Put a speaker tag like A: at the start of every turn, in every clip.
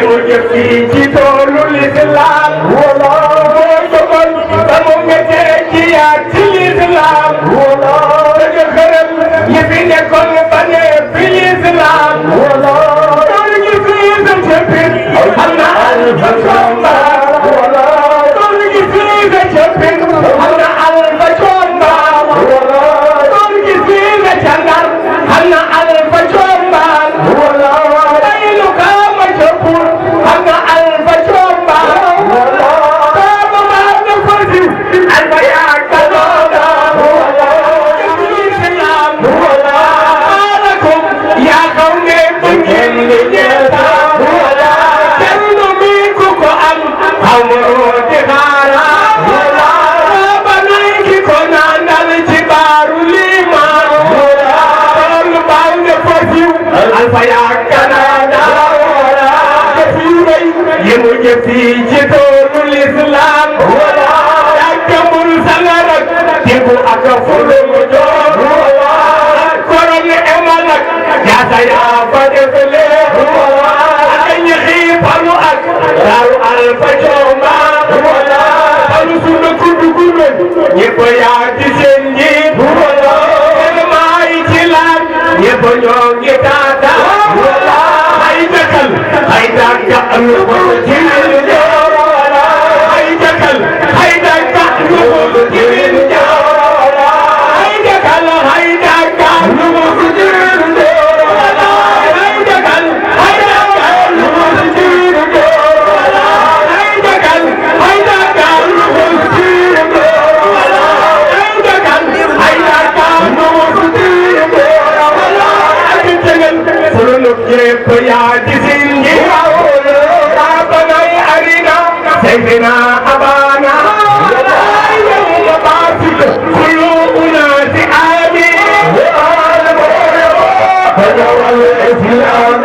A: mu jëf fii ci toolu l'islam wala mooy dogal ba mu méttee ci yaat ci l'islam wala dëgg xërëm ñi fi nekkoon ba ne fi l'islam wala doolu ñi fi sa cëppin am na alfa comba wala doolu ñi fi sa cëppin am na alfa comba wala doolu ñi fi sa candar am na alfa comba wala aylu kama cëppul am na alfa comba wala kama maa na fasi alfa yaa kalooda wala islam wala alakum yaa xaw ne bu ngeen di ñeeta wala kenn mi ku ko am xaw ma di xaara wala ba nay ki ko naandal ci baaru lima wala toolu baaw ne fasiw alfa yaa kanaada wala jëfiw rëy yi mu jëfi ci toolu l'islam wala yàggamul sangarak tibu ak fulu mu joor wala korom emalak yaasa yaa fa defle wala ak ñixi palu ak raaru alfa coomba wala palu sunu kudu kudu ñëpp yaa ci seen njiit wala maa yi ci laaj ñëpp ñoo ngi taata wala ay dakal ay dagga lu ko ci wala ay dakal ay dagga lu ko ci wala ay dakal ay dagga lu ko ci wala ay dakal ay dagga lu ko ci wala ay dakal ay dagga lu ko ci wala ay dakal ay dagga lu ko ci wala ak tegal sunu ñépp yaa ci singi rabanay arina sayyidina abana ay yawm basit kullu unasi ami fajawal islam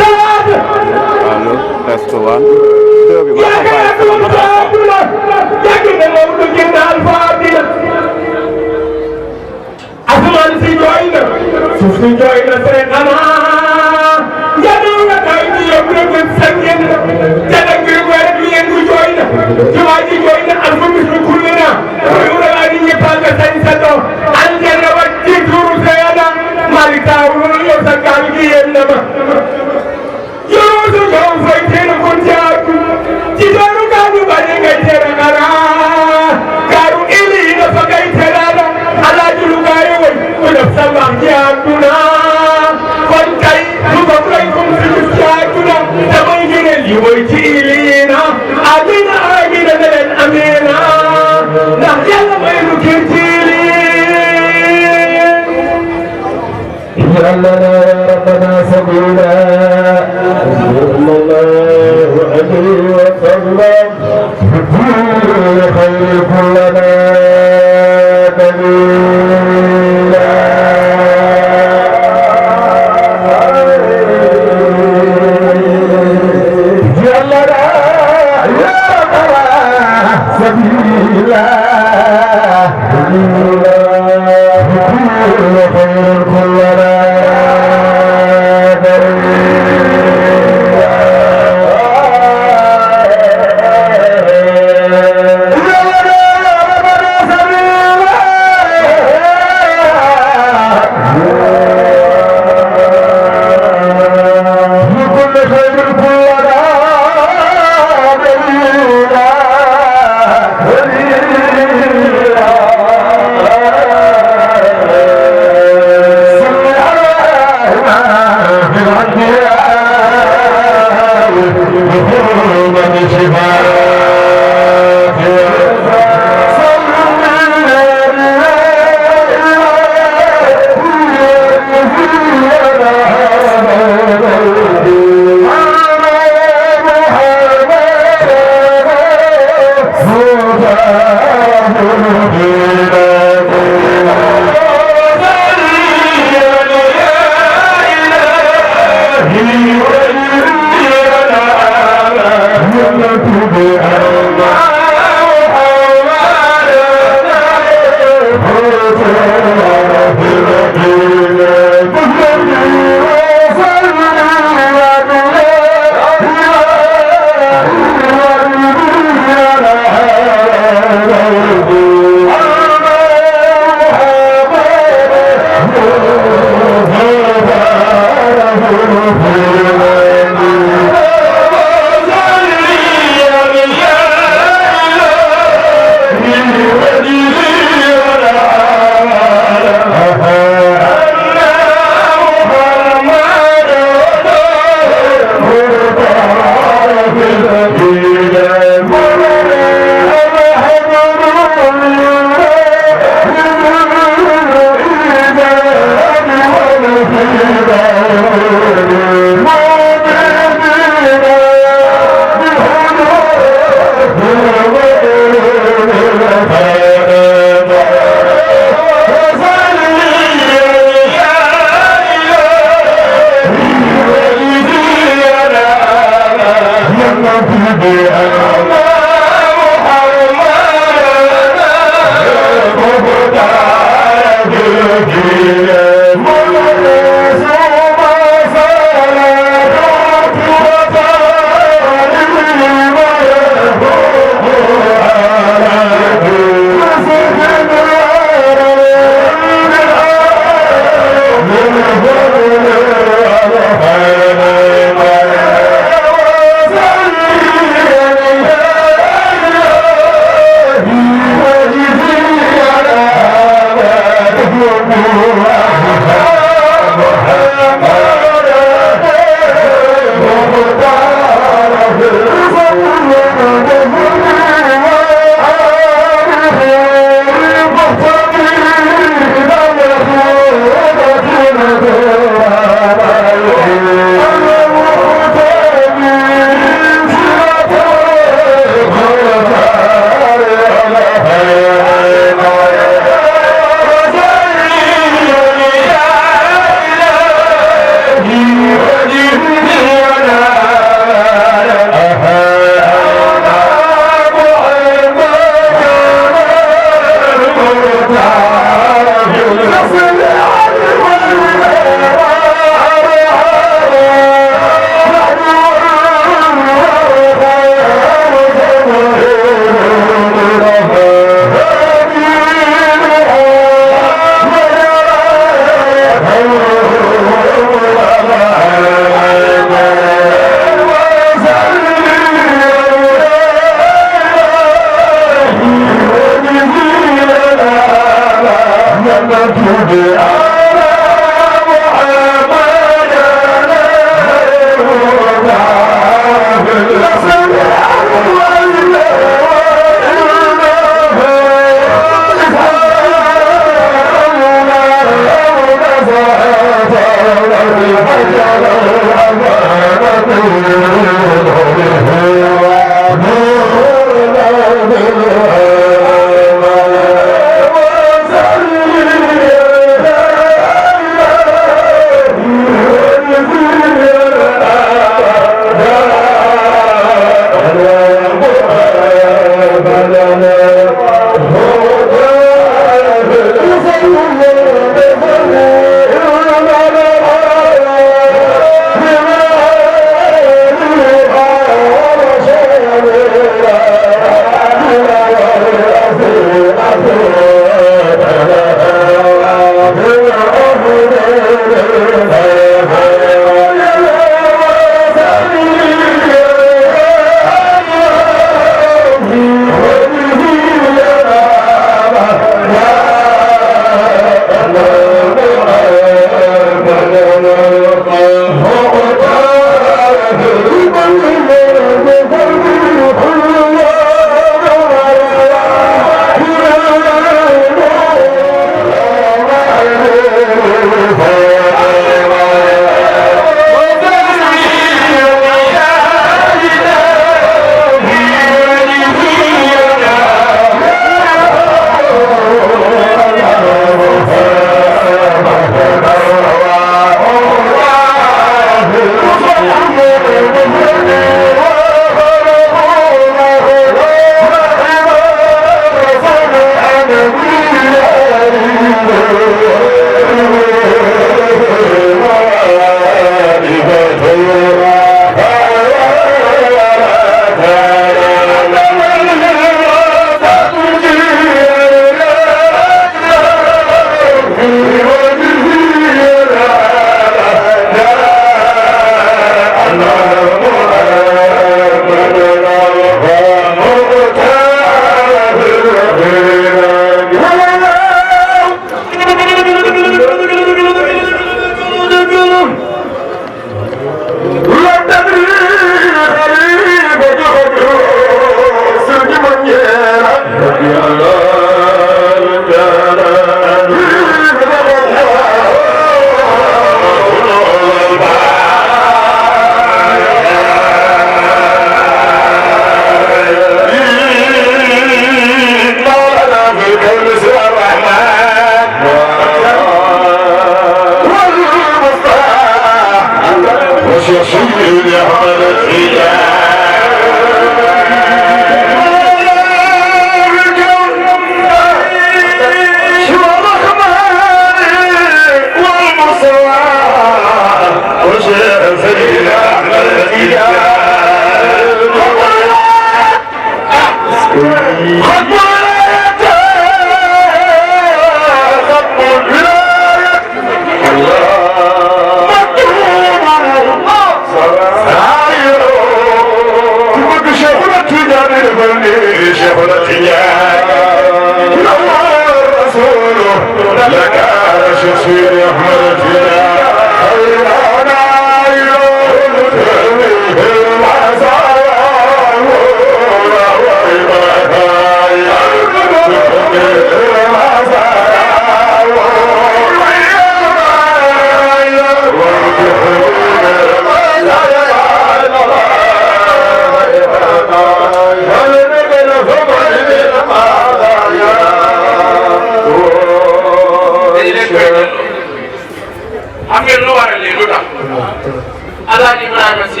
B: Alaaji Ibrahima Sy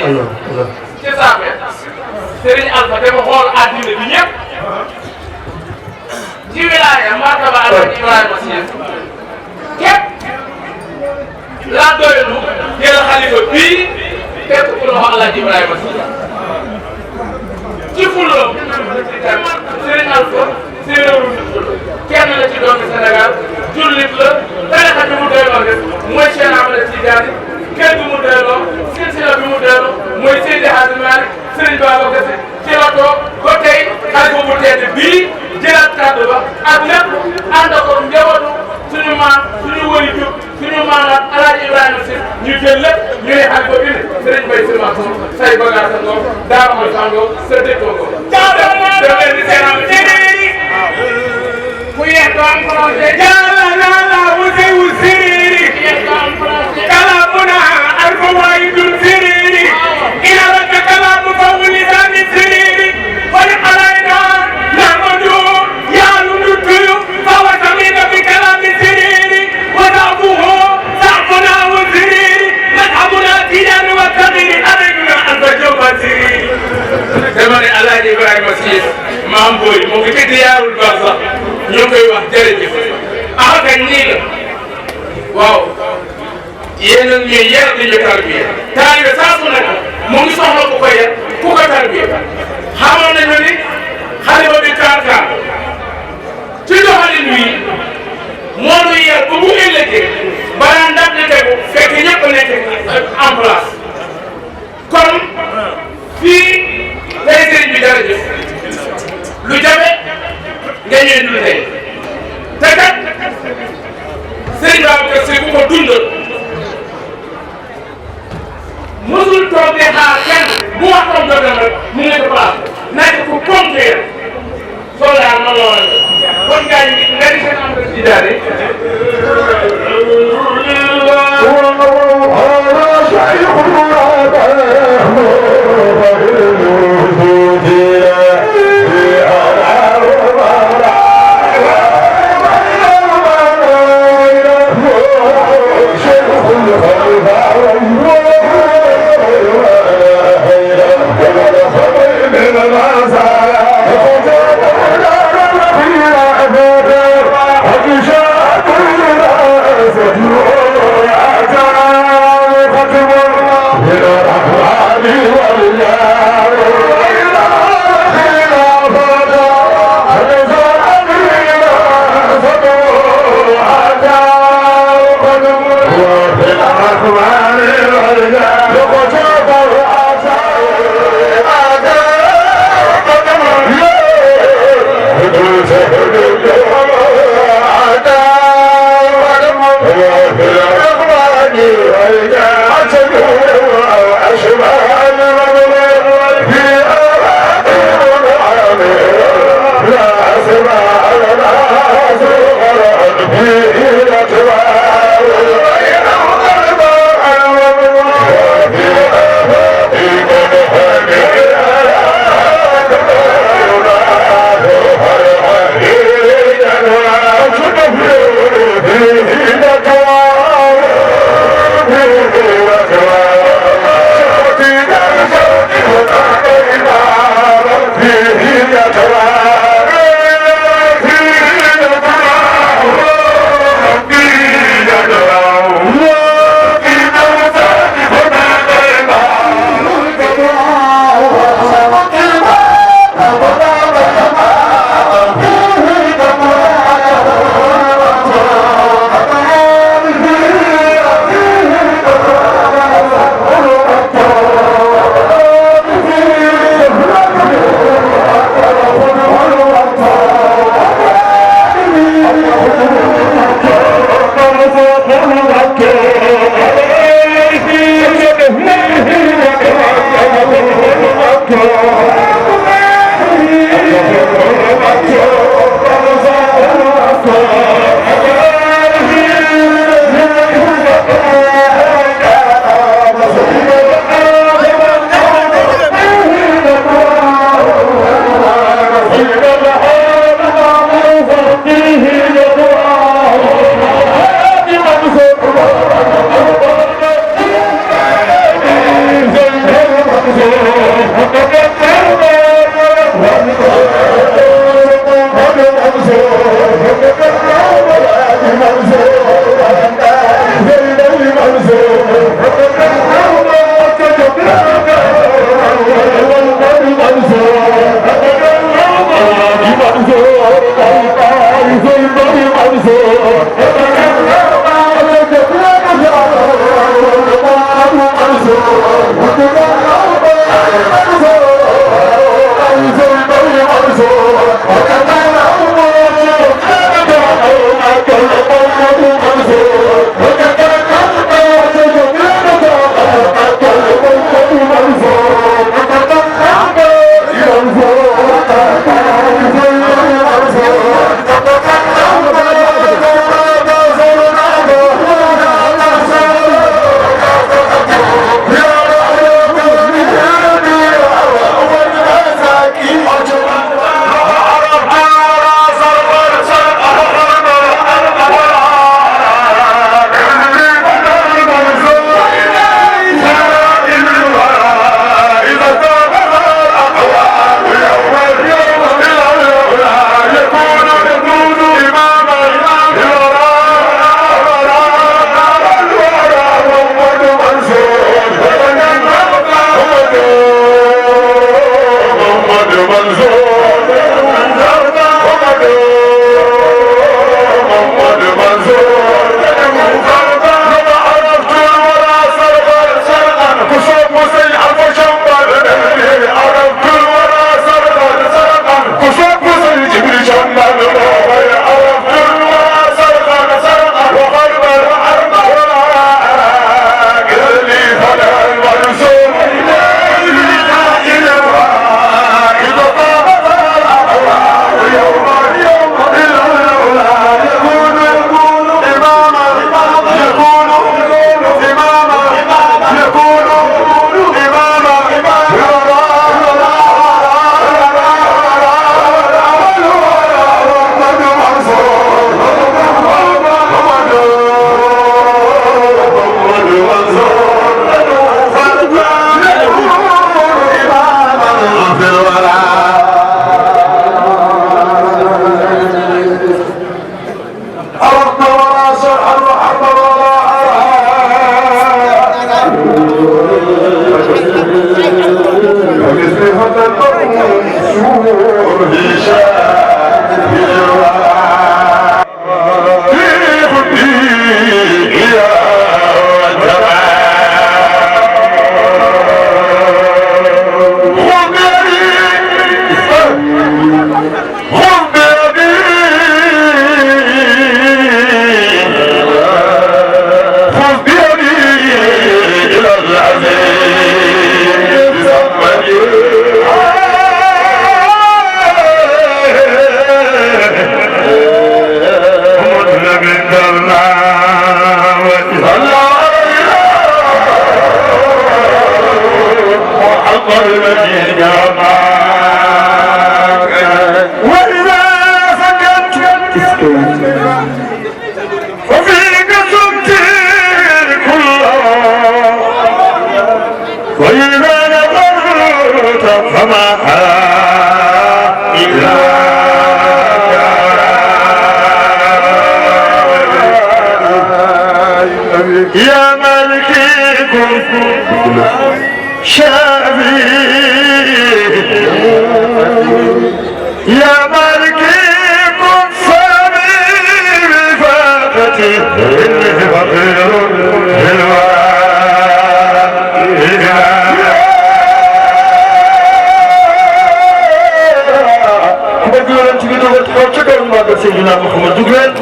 B: ci Sambé Serigne Alpha dama xool àddina bi ñëpp ci wilaaya martaba Alaaji Ibrahima Sy képp laa doylu jël xalifa bii képp ku loxo Alaaji Ibrahima Sy ci fullo Serigne Alpha séeréeru kenn la ci doomi Sénégal jullit la tarixa bi mu doyloo def mooy Cheikh Ahmed Tidiane kër bi mu doyloo silsila bi mu doyloo mooy Seydi Hadji Malick Serigne Babacar Sy ci la toog ba tey xalifa bu tedd bii jëlaat kàddu ba ak lépp ànd ak njabootu suñu maam suñu wëri jub suñu maanaam Alaaji Ibrahima Sy ñu jël lépp ñu ne xalifa bi ne Serigne Mbaye Sy Mansour say bagage sa ngoom daa mooy sangoo sa dëkkoo ko ku yéen doon projet jàlla la wusey wu siriri kalamuna alfawaidul siriri ila laka kalamu fawli dani siriri wal alayna namadu ya lutuyu fawatamina bi kalami siriri wa dabuhu sa'funa wa siriri madhabuna tijan wa kabiri alayna anta jawba siriri dama ne Alaaji Ibrahima Sy maam booy moo ngi ci diyaarul barsax ñu ngi koy wax jërëjëf ah kañ nii la waaw yéen a ngi yar di ñu tarbiya taalibe saa su nekk mu ngi soxla ku ko yar ku ko tarbiya xamoon nañu ni xalifa bi kaar ci doxalin wi moo nuy yar ba bu ëllëgee balaa ndam di tegu fekk ñëpp nekk en place kon fii tey sëriñ bi jërëjëf lu jafe nga ñëw dund tey te kat Serigne Babacar Sy ku ko dundal mosul toog di xaar kenn bu waxtoon jotee rek mu ngi ko place nekk ku ponctuel soo daal ma lool kon gars yi nga di seen entretien ci daal
A: Thank you. يا مالككم شافي يا مالككم صابي بفاتتي إني فقير بالورى سيدنا محمد جبريل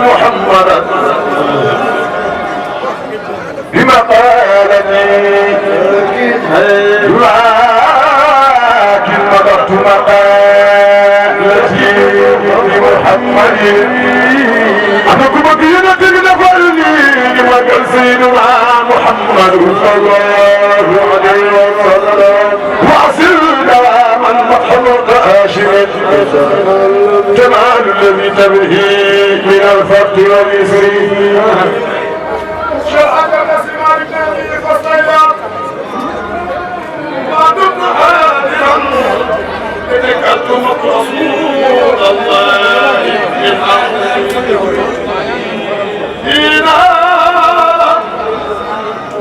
A: محمدا بما قال لي لكن مددت مقالتي لمحمد أنا كما كينا تغنفرني وقال سيدنا محمد صلى الله عليه وسلم واصل دواما محمد هاشم جمال الذي تبهي من الفرد واليسر شرعك نسمع بالنبي فاستيقظ ما دمت حاضرا ذكرتم رسول الله من إلى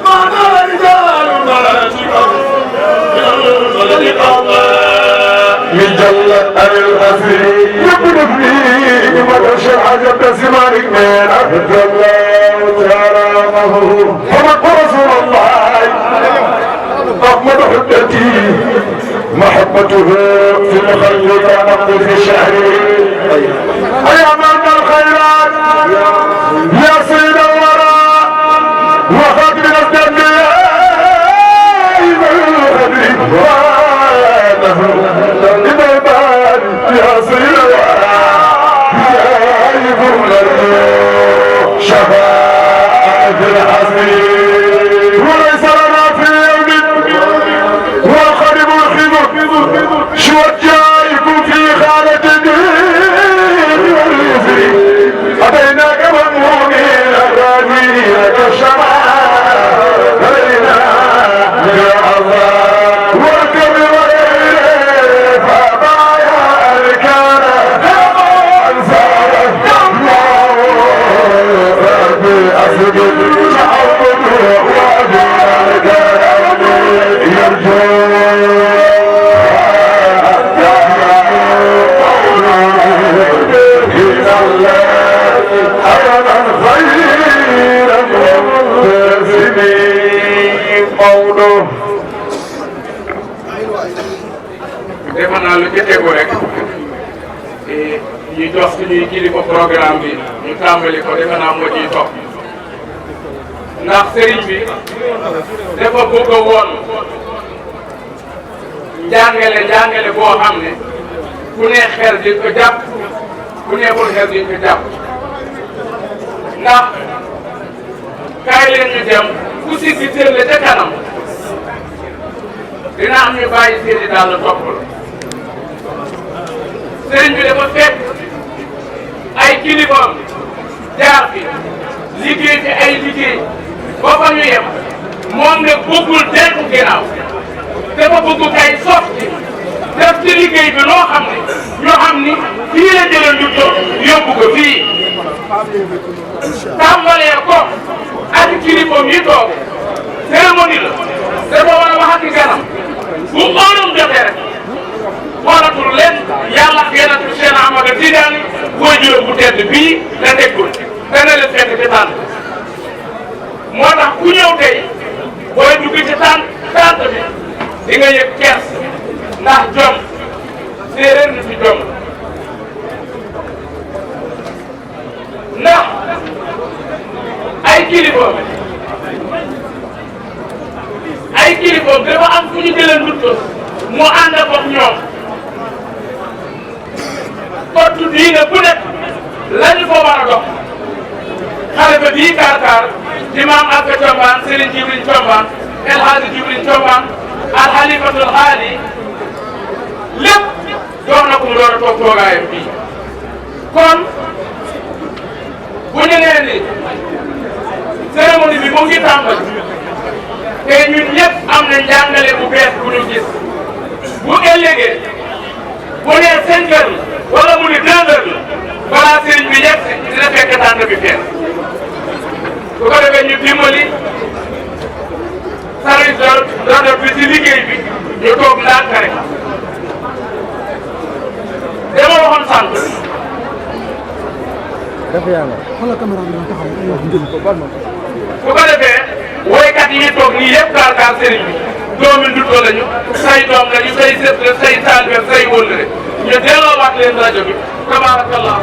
A: معنى رجال مراتبا من جلة الأسر يبدو فيه مدرشة عجب سمارك من عبد الله كرامه فمك رسول الله أحمد حدتي محبته في الخلق كنقض في شهره يا من الخيرات يا سيد الورى وخاتم الأصدقاء يا سيد الورى يا يفهم شفاعة الحسين وليس لنا في يوم والخرب الخضر شو جايكم في خالة الدين واليسر أتيناك ممنونين أغانيين كالشمال بينا يا الله والكبر والإله فبايا الكان أنصار الله ربي أسجد تعبد وأبي الكرم يرجو
B: defe naa lu ci tegu rek ñu jox suñuy kilifa programme bi ñu tàmbali ko defe naa moo ciy topp ndax sëriñ bi dafa bëgg a woon njàngale boo xam ne ku ne xel di ko jàpp ku nekkul xel di ko jàpp ndax kaay leen ñu dem ku si gi tëlle ca kanam dina am ñu bàyyi seeni daal la topp la sëriñ bi dafa fekk ay kilifaam jaar fi liggéey fi ay liggéey ba fa ñu yem moom ne bëggul dellu ginnaaw dafa bëgg kay sof ci def ci liggéey bi loo xam ne ñoo xam ni fii la jëlee ñu toog yóbbu ko fii tàmbalee ko ak kilifaam yi toog cérémonie la dafa war a wax ak ganam bu óolum jotee rek xoolatul leen yàlla ak yeneen Cheikh Ahmad Tidiane booy juróom bu tedd bii la teggul dana leen fekk ci tànn moo tax ku ñëw tey booy dugg ci tànn bi di nga yëg kees ndax jom séeréer na fi jom ndax ay kilifa dafa am fu ñu jëlee ndutto mu ànd ak ñoom kottu diine bu nekk lañu fa war a dox xalifa bii Karkar imam Alka Combaan Serigne Jibril Combaan El Hadji Jibril Combaan al Xalifatul Xaali lépp jox na ko mu door a toog toogaayam bii kon bu ñu nee ni cérémonie bi mu ngi tàmbali te ñun ñëpp am na njàngale bu bees bu ñu gis bu ëllëgee bu nee 5 heures wala mu ne 2 heures balaa sëriñ bi yegg si dina fekk tànn bi fees su ko defee ñu dimbali service d'ordre bi ci liggéey bi ñu toog ndànk rek dama waxoon sant.
C: dafa yàlla xoolal caméra bi nga taxaw ñu wax njëriñ ko bal ma ko.
B: su ko defee woykat yi toog nii yëpp Karkar sëriñ bi doomi Ndutto lañu say doom lañu say sët la say taalibe say wóllëre ñu delloowaat leen rajo bi tabarakallah.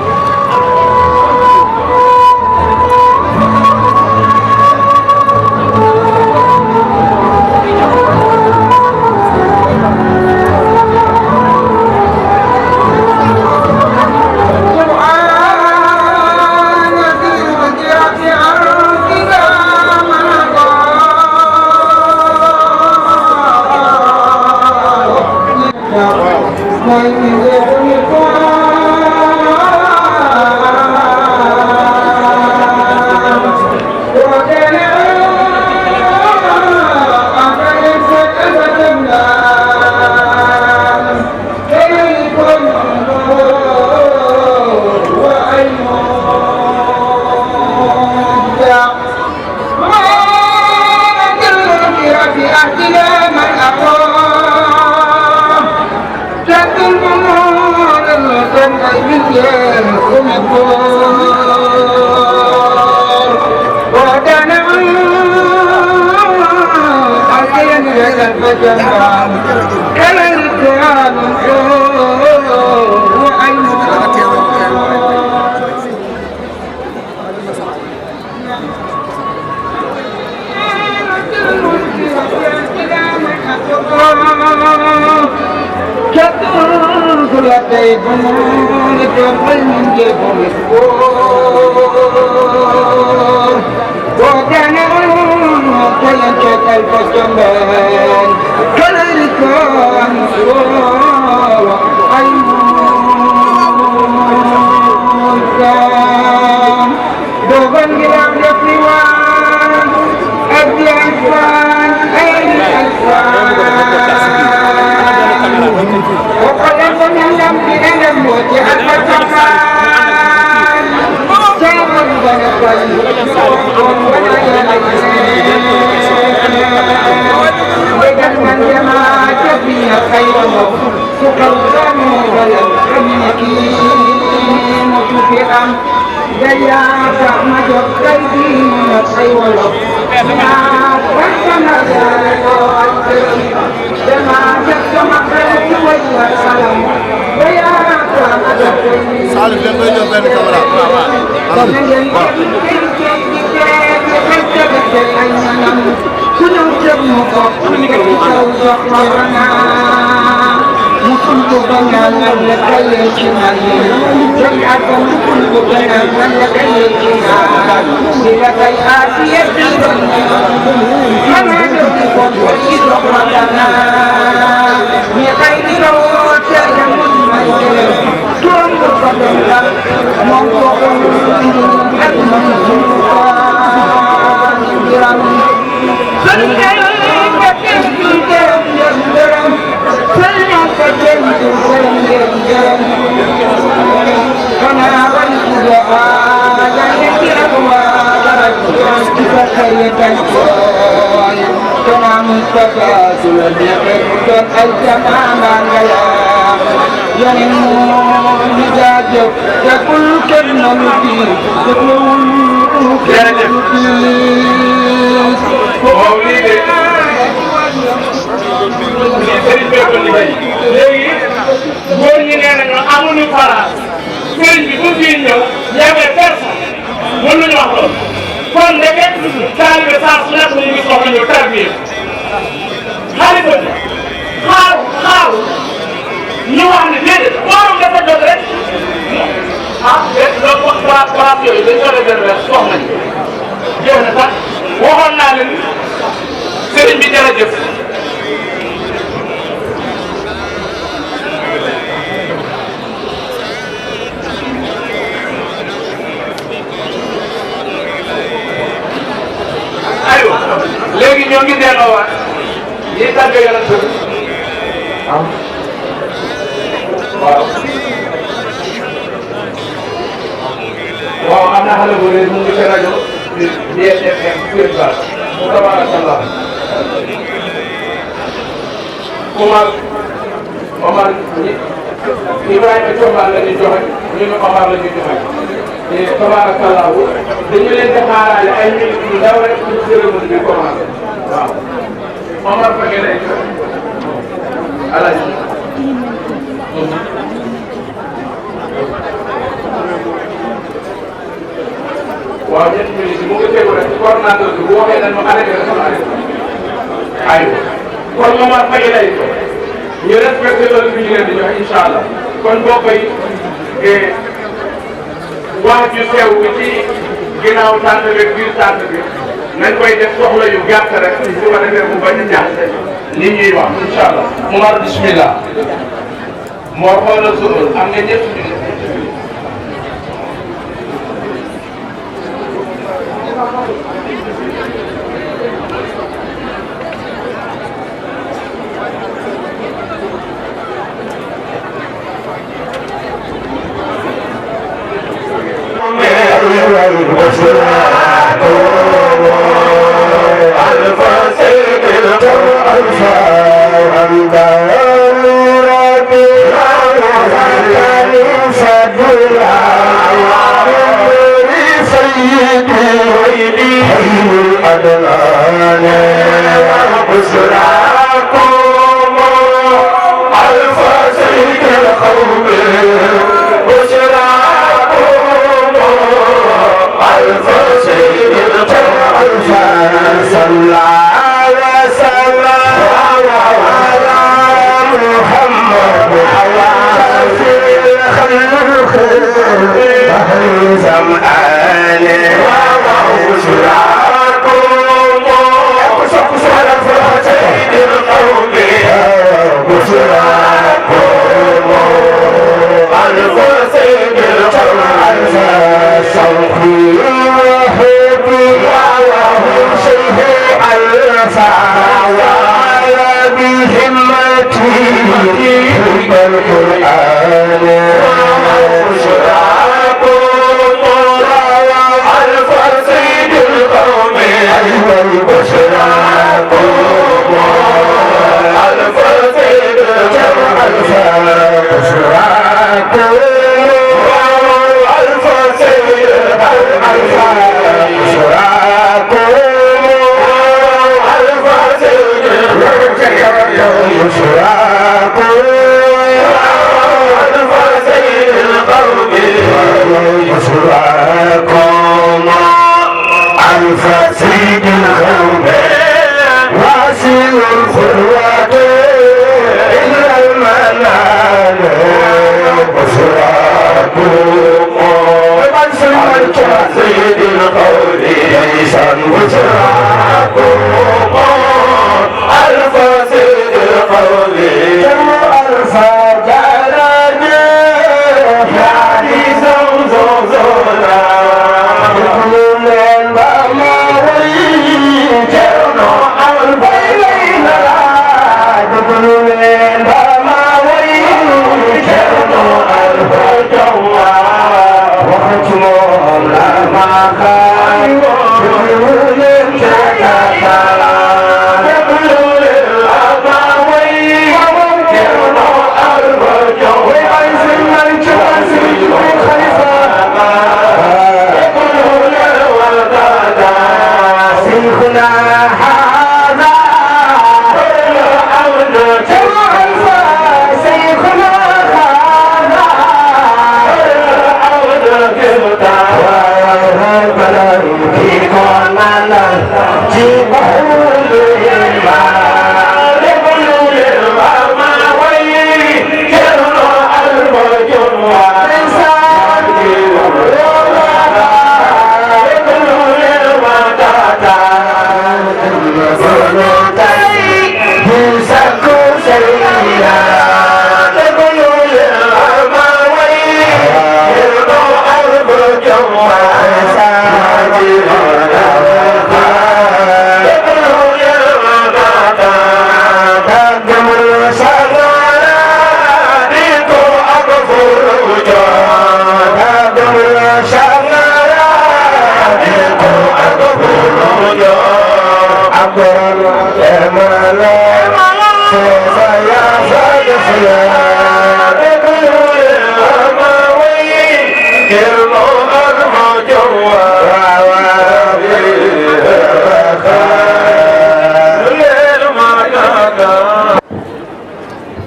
A: الفاتحة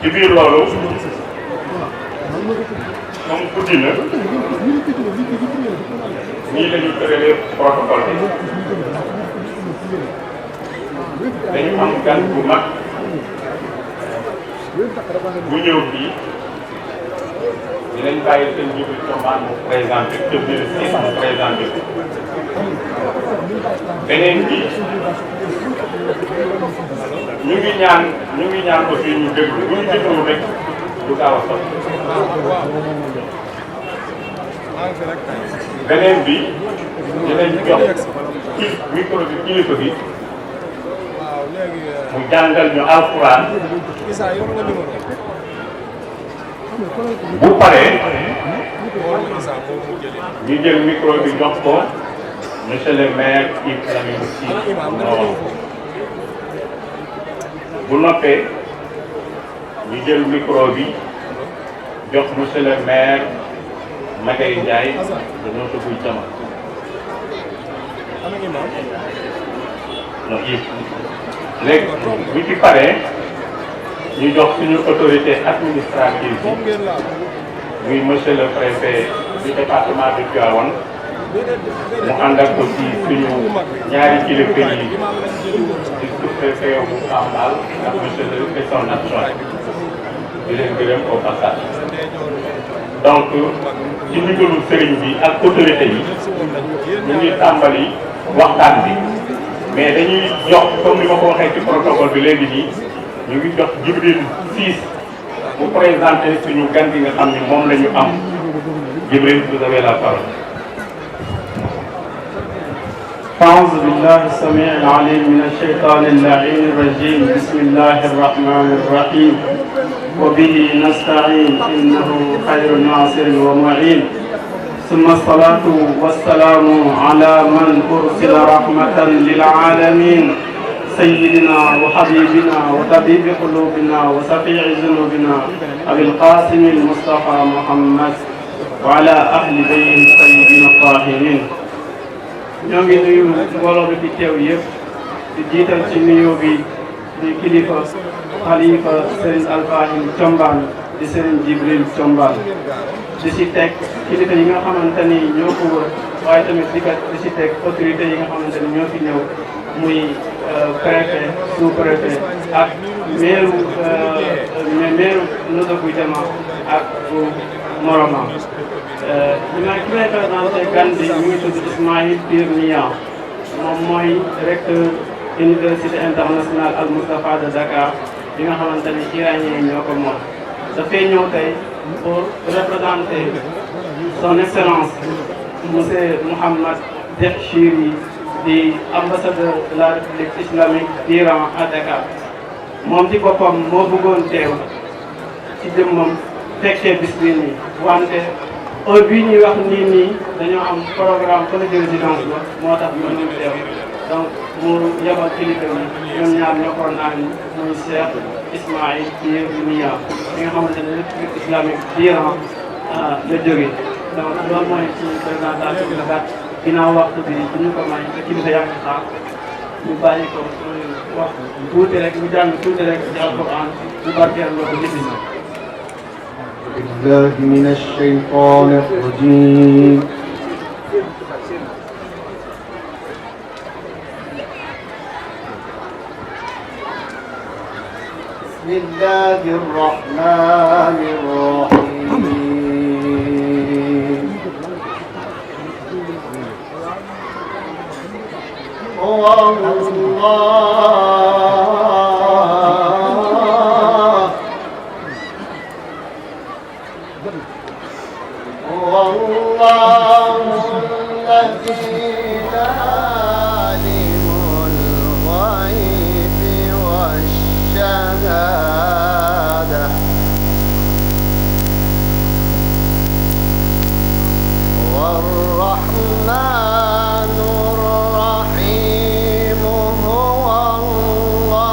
B: ci biir loolu moom guddi na nii la ñu tëralee protocole bi dañu am gan bu mag bu ñëw fii dinañ bàyyi seen jiwu combaan mu présenté te biir si mu présenté beneen bi ñu ngi ñaan aussi ñu déglu bu ñu déglu rek du gaaw a sotti beneen bi dinañ jox ci micro bi kilifa bi mu jàngal ñu alxuraan bu paree ñu jël micro bi jox ko monsieur le maire Yves Lamine Sy bu noppee ñu jël micro bi jox monsieur le maire Magaye Ndiaye de Notto Gouye Diama non Yves
D: léegi bu ci paree ñu jox suñu autorité administrative bi muy monsieur le préfet du département de Tivaouane mu ànd ak aussi suñu ñaari kilifa yi di sous-préfet bu Pambal ak monsieur le son adjoint di leen gërëm au passage. donc ci ndigalu sëriñ bi ak autorité yi ñu ngi tàmbali waxtaan bi mais dañuy jox comme ni ma ko waxee ci protocole bi léegi nii ñu ngi jox Djibril Ciss mu présenté suñu gan gi nga xam ni moom la ñu am Djibril vous avez la parole.
E: أعوذ بالله السميع العليم من الشيطان اللعين الرجيم بسم الله الرحمن الرحيم وبه نستعين إنه خير ناصر ومعين ثم الصلاة والسلام على من أرسل رحمة للعالمين سيدنا وحبيبنا وطبيب قلوبنا وشفيع ذنوبنا أبي القاسم المصطفى محمد وعلى أهل بيته الطيبين الطاهرين. ñoo ngi nuyu mbooloo bi fi teew yëpp di jiital ci nuyoo bi di kilifa xalifa Serigne Alfahim Thiombane di Serigne Djibril Thiombane di si teg kilifa yi nga xamante ni ñoo ko wër waaye tamit di si teg autorité yi nga xamante ni ñoo fi ñëw muy préfet sous-préfet ak maire Notto Gouye Diama ak bu Moroma. ki may présenté gan bi ñu ngi tudd Ismaïl Pire Niang moom mooy recteur université internationale Al Moustapha de Dakar bi nga xamante ni iranien yi ñoo ko moom. dafay ñëw tey pour représenter son excellence monsieur Mohammad Dechchiri di ambassadeur de la République islamique d'Iran à Dakar moom ci boppam moo bëggoon teew ci jëmmam fekkee bis bi nii wante heure bii ñuy wax nii dañoo am programme fële de résidence ba moo tax ñu mën teew donc mu yebal kilifa yi ñoom ñaar ñoo ko naan muy Cheikh Ismaïl Pire Niang mi nga xamante ne République islamique d'Iran la jógee donc loolu mooy ci présentation bi gàtt ginnaaw waxtu bi bu ñu ko may te kilifa yaa ngi xaar ñu bàyyi ko wax tuuti rek ñu jàng tuuti rek ci alquran ñu barkeeloo ko bismillah.
F: بالله من الشيطان الرجيم بسم الله الرحمن الرحيم هو الله الذي لا عالم الغيب والشهادة والرحمن الرحيم هو الله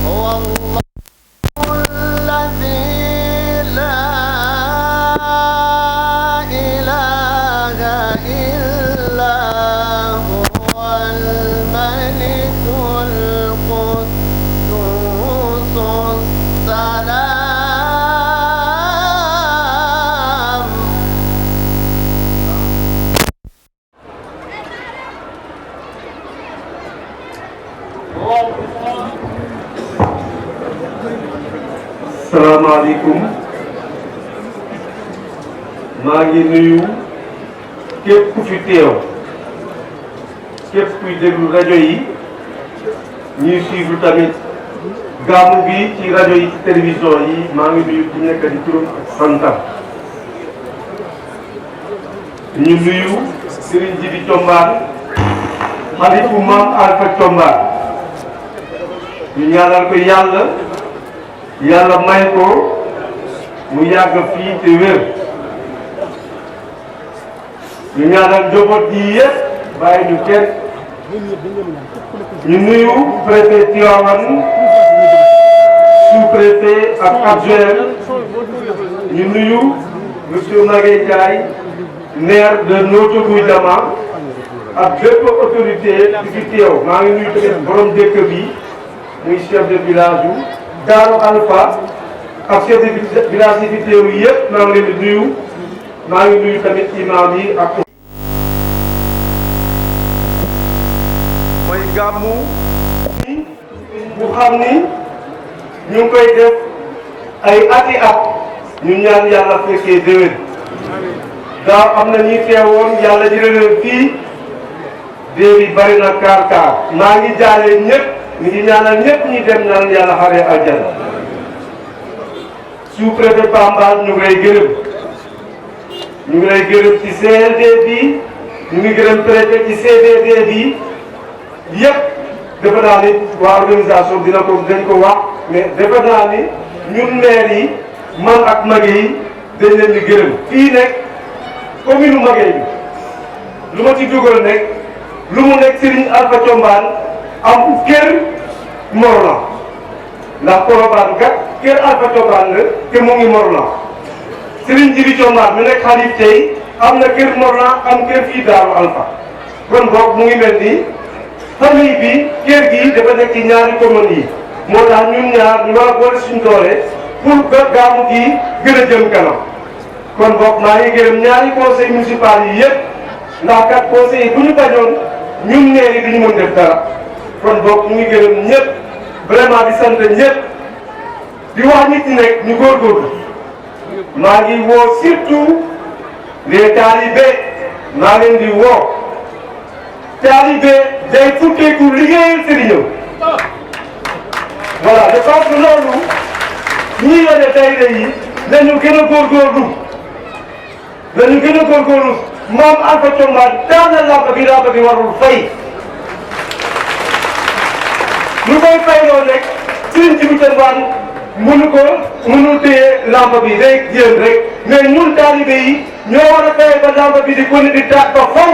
F: هو الله الذي لا إله إلا هو الملك القدوس السلام
G: salaamaaleykum maa ngi nuyu képp ku fi teew képp kuy déglu rajo yi ñuy suivre tamit gàmmu bi ci rajo yi ci télévision yi maa ngi nuyu ku nekk di turam ak santam ñu nuyu Serigne Djibi Thiombane xalifu Maam Alpha Thiombane ñu ñaanal ko yàlla may ko mu yàgg fii te wér ñu ñaanal njaboot gi yëpp bàyyi ñu kenn ñu nuyu préfet Tivaouane sous-préfet ak adjoint ñu nuyu monsieur Maguette Ndiaye maire de Notto Gouye Diama ak bépp autorité bi fi teew maa ngi nuyu tamit borom dëkk bi muy chef de village yu Darou Alpha ak chef de village yi fi teew yëpp maa ngi leen di nuyu maa ngi nuyu tamit imam yi ak. mooy gàmmu bu xam ni ñu ngi koy def ay ati at ñu ñaan yàlla fekkee déwén daaw am na ñuy teewoon yàlla jëlee leen fii dee bi bari na kaar maa ngi jaale ñëpp ñu ngi ñaanal ñëpp ñi dem ñaan yàlla xaree aljana sous-préfet Pambal ñu ngi lay gërëm ñu ngi lay gërëm ci CLD bi ñu ngi gërëm préfet ci CDD bi yëpp defe naa ni waa organisation dina ko dañ ko wax mais defe naa ni ñun maire yi man ak Maguette yi dañ leen di gërëm fii nekk commune Maguette bi lu ma ci dugal nekk lu mu nekk Serigne Alpha Thiombane am kër Morlan ndax Colobane kat kër Alpha Thiombane la te mu ngi Morlan Serigne Djibi Thiombane mu nekk xalif tey am na kër Morlan am kër fii Daaru Alpha kon boog mu ngi mel ni famille bi kër gi dafa nekk ci ñaari communes yi moo tax ñun ñaar ñu war a boole suñu doole pour que gàmmu gi gën a jëm kanam kon boog maa ngi gërëm ñaari conseil municipal yi yëpp ndax kat conseil yi bu ñu bañoon ñun maire yi duñu mën def dara kon boog ñu ngi gërëm ñëpp vraiment di sant ñëpp di wax nit ñi nekk ñu góorgóorlu maa ngi woo surtout les talibés maa leen di woo talibé day futteeku liggéeyal sëriñam voilà je pense que loolu ñii yore daayira yi nañu gën a góorgóorlu nañu gën a góorgóorlu moom Alpha Thiombane taal na lamp bi warul fay lu koy fayloo rek Serigne Djibi Thiombane mënul téye lamp bi day jéem rek mais ñun talibé yi ñoo war a fexe ba lamp bi di ko di taat ba faw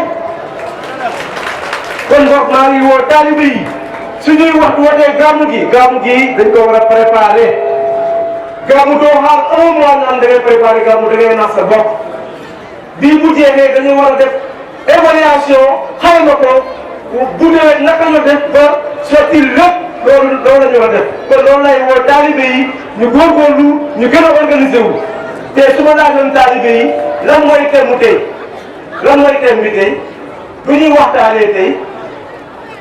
G: kon boog maa ngi woo taalibe yi suñuy waxtu wootee gàmmu gi dañ ko war a préparer gàmmu doo xaar 1 mois naan da ngay préparer gàmmu da ngay nax sa bopp bii bu jeexee dañu war a def évaluation xayma ko bu dee naka la def ba sotti lépp loolu la ñu war a def kon loolu lay woo taalibe yi ñu góorgóorlu ñu gën a organiser wu te su ma laajoon taalibe yi lan mooy thème mu tey lan mooy thème bi tey bu ñuy waxtaanee tey.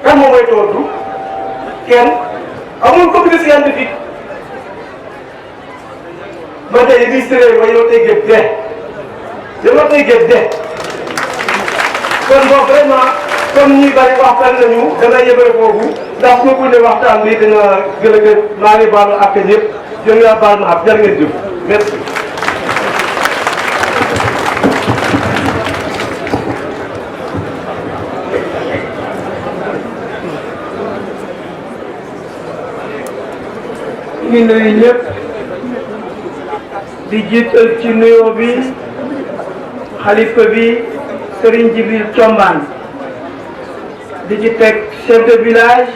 G: kan moom mooy tontu kenn amul comité scientifique ba tey ministère yi ba yow tey gëj de kon bon vraiment comme ñi bari waxtaan nañu dana yebale foofu ndax kooku ne waxtaan bi dina gën a gën maa ngi baalu ak ñëpp jërë nga baal ma ab jar ngeen jëf merci.
H: ñu nuyu ñëpp di jiital ci nuyoo bi xalifa bi Serigne Djibi Thiombane di ci teg chef de village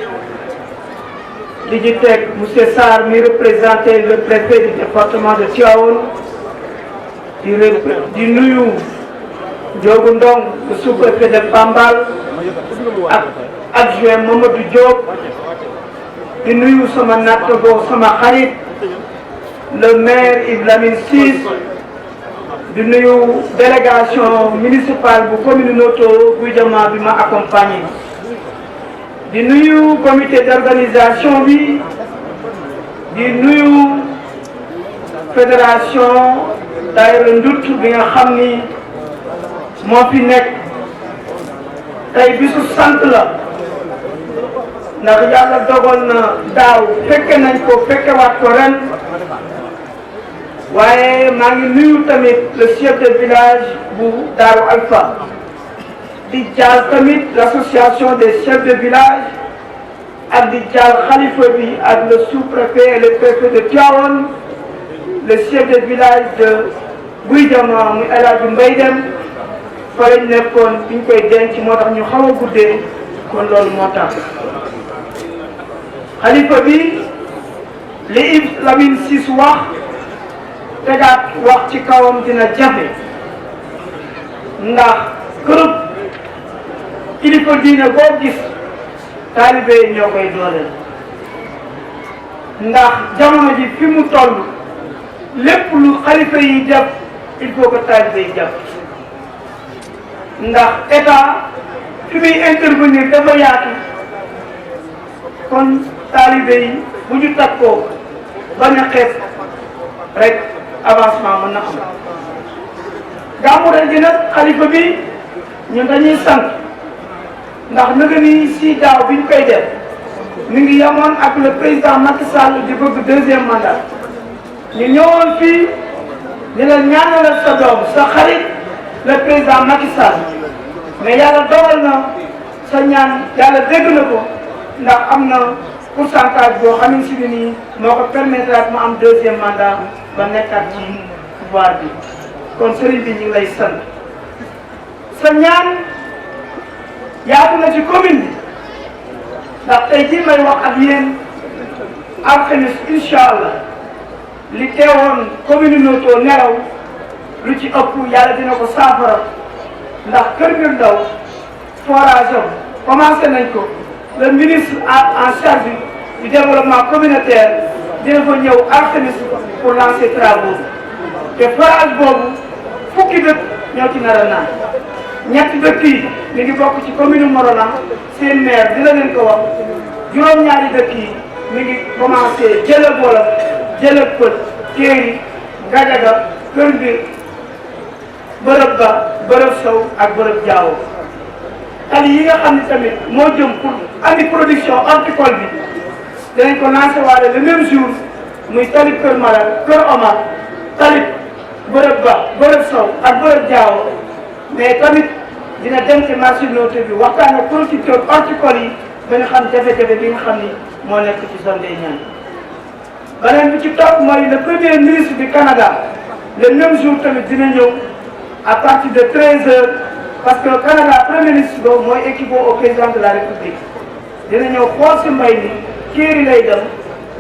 H: di ci teg monsieur Sarr mi représenté le préfet du département de Tivaouane di nuyu Ndiogou Ndong le sous-préfet de Pambal ak adjoint Mamadou Diop di nuyu sama nattagoo sama xarit le maire Yves Lamine Ciss di nuyu délégation municipale bu commune Notto Gouye Diama bi ma accompagné di nuyu comité d'organisation bi di nuyu fédération daayira Ndut bi nga xam ni moo fi nekk tey bisu sant la ndax yàlla dogal na daaw fekke nañ ko fekkewaat ko ren waaye maa ngi nuyu tamit le chef de village bu Darou Alpha di jaal tamit l'association des chefs de village ak di jaal xalifa bi ak le sous-préfet et le préfet de Tivaouane le chef de village de Gouye Diama muy El Hadj Mbaye Dem fa lañ nekkoon bi ñu koy denc moo tax ñu xaw a guddee kon loolu moo tax xalifa bi li Yves Lamine Ciss wax tegaat wax ci kawam dina jafe ndax kërub kilifa diine boo gis taalibe yi ñoo koy dooleel ndax jamono ji fi mu toll lépp lu xalifa yi def il faut que taalibe yi jàpp ndax état fi muy intervenir dafa yaatu kon taalibe yi bu ñu takkoo bañ a xeeb rek avancement mën na am gàmmu ren gi nag xalifa bi ñun dañuy sant ndax nëga ni si daaw bi ñu koy def mi ngi yemoon ak le président Macky Sall di bëgg deuxième mandat ñu ñëwoon fii ñu la ñaanalal sa doom sa xarit le président Macky Sall mais yàlla dogal na sa ñaan yàlla dégg na ko ndax am na pourcentage boo xam si ne nii moo ko permettre ak mu am deuxième mandat ba nekkaat ci pouvoir bi kon sëriñ bi ñu ngi lay sant sa ñaan yaatu na ci commune bi ndax tey jii may wax ak yéen alxames incha allah li teewoon commune Noto nelaw lu ci ëpp yàlla dina ko saafara ndax Kër Mbir Ndaw forage am commencé nañ ko le ministre en charge du développement communautaire dina fa ñëw alxames pour lancer travaux te forage boobu fukki dëkk ñoo ci nar a naan ñetti dëkk yi mi ngi bokk ci commune Morolan seen maire dina leen ko wax juróom-ñaari dëkk yi mi ngi commencé Jëlëb Wolof Jëlëb Pël Kéeri Gajaga Kër Mbir bërëb ba bërëb sow ak bërëb jaawo tali yi nga xam ne tamit moo jëm pour andi production horticole bi dinañ ko lancé waale le même jour muy talib Kër Malal Kër Omar talib bërëb ba bërëb sow ak bërëb jaawo mais tamit dina dem ci marché Noto bi waxtaan ak producteur horticole yi ba nga xam jafe-jafe bi nga xam ni moo nekk ci zone des Niayes beneen bi ci topp mooy le premier ministre du Canada le même jour tamit dina ñëw à partir de 13h parce que Canada premier ministre boobu mooy équivalent au président de la République dina ñëw xool si mbay mi Kéeri lay dem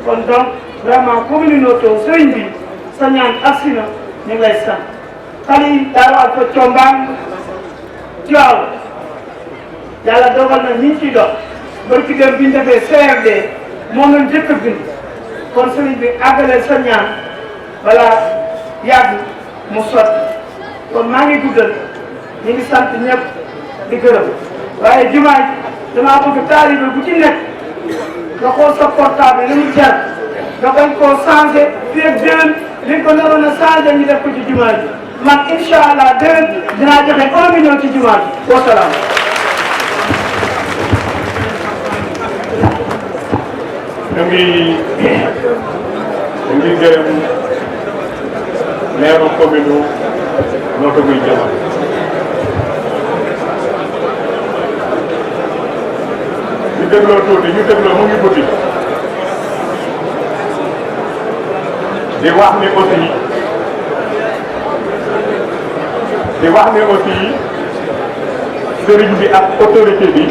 H: kon donc vraiment commune Noto sëriñ bi sa ñaan agsi na ñu ngi lay sant xale Daaru Alpha Combaan Tiwaaw yàlla dogal na ñu ngi ciy dox barki dem bi ñu defee CRD moom lañ njëkk a bind kon sëriñ bi àggaleel sa ñaan balaa yàgg mu sotti kon maa ngi guddal ñu ngi sant ñëpp di gërëm waaye jumaa ji damaa bëgg taalibe bu ci nekk nga xool sa portable li mu jar nga bañ koo changé fii ak déwén li nga ko naroon a changé ñu def ko ci jumaa ji man incha allah déwén dinaa joxe 1 million ci jumaa ji wasalaam.
D: ñu ngi gërëm maire commune Noto Guy Jama ñu dégloo tuuti ñu dégloo mu ngi guddi di wax ni aussi sëriñ bi ak autorité bi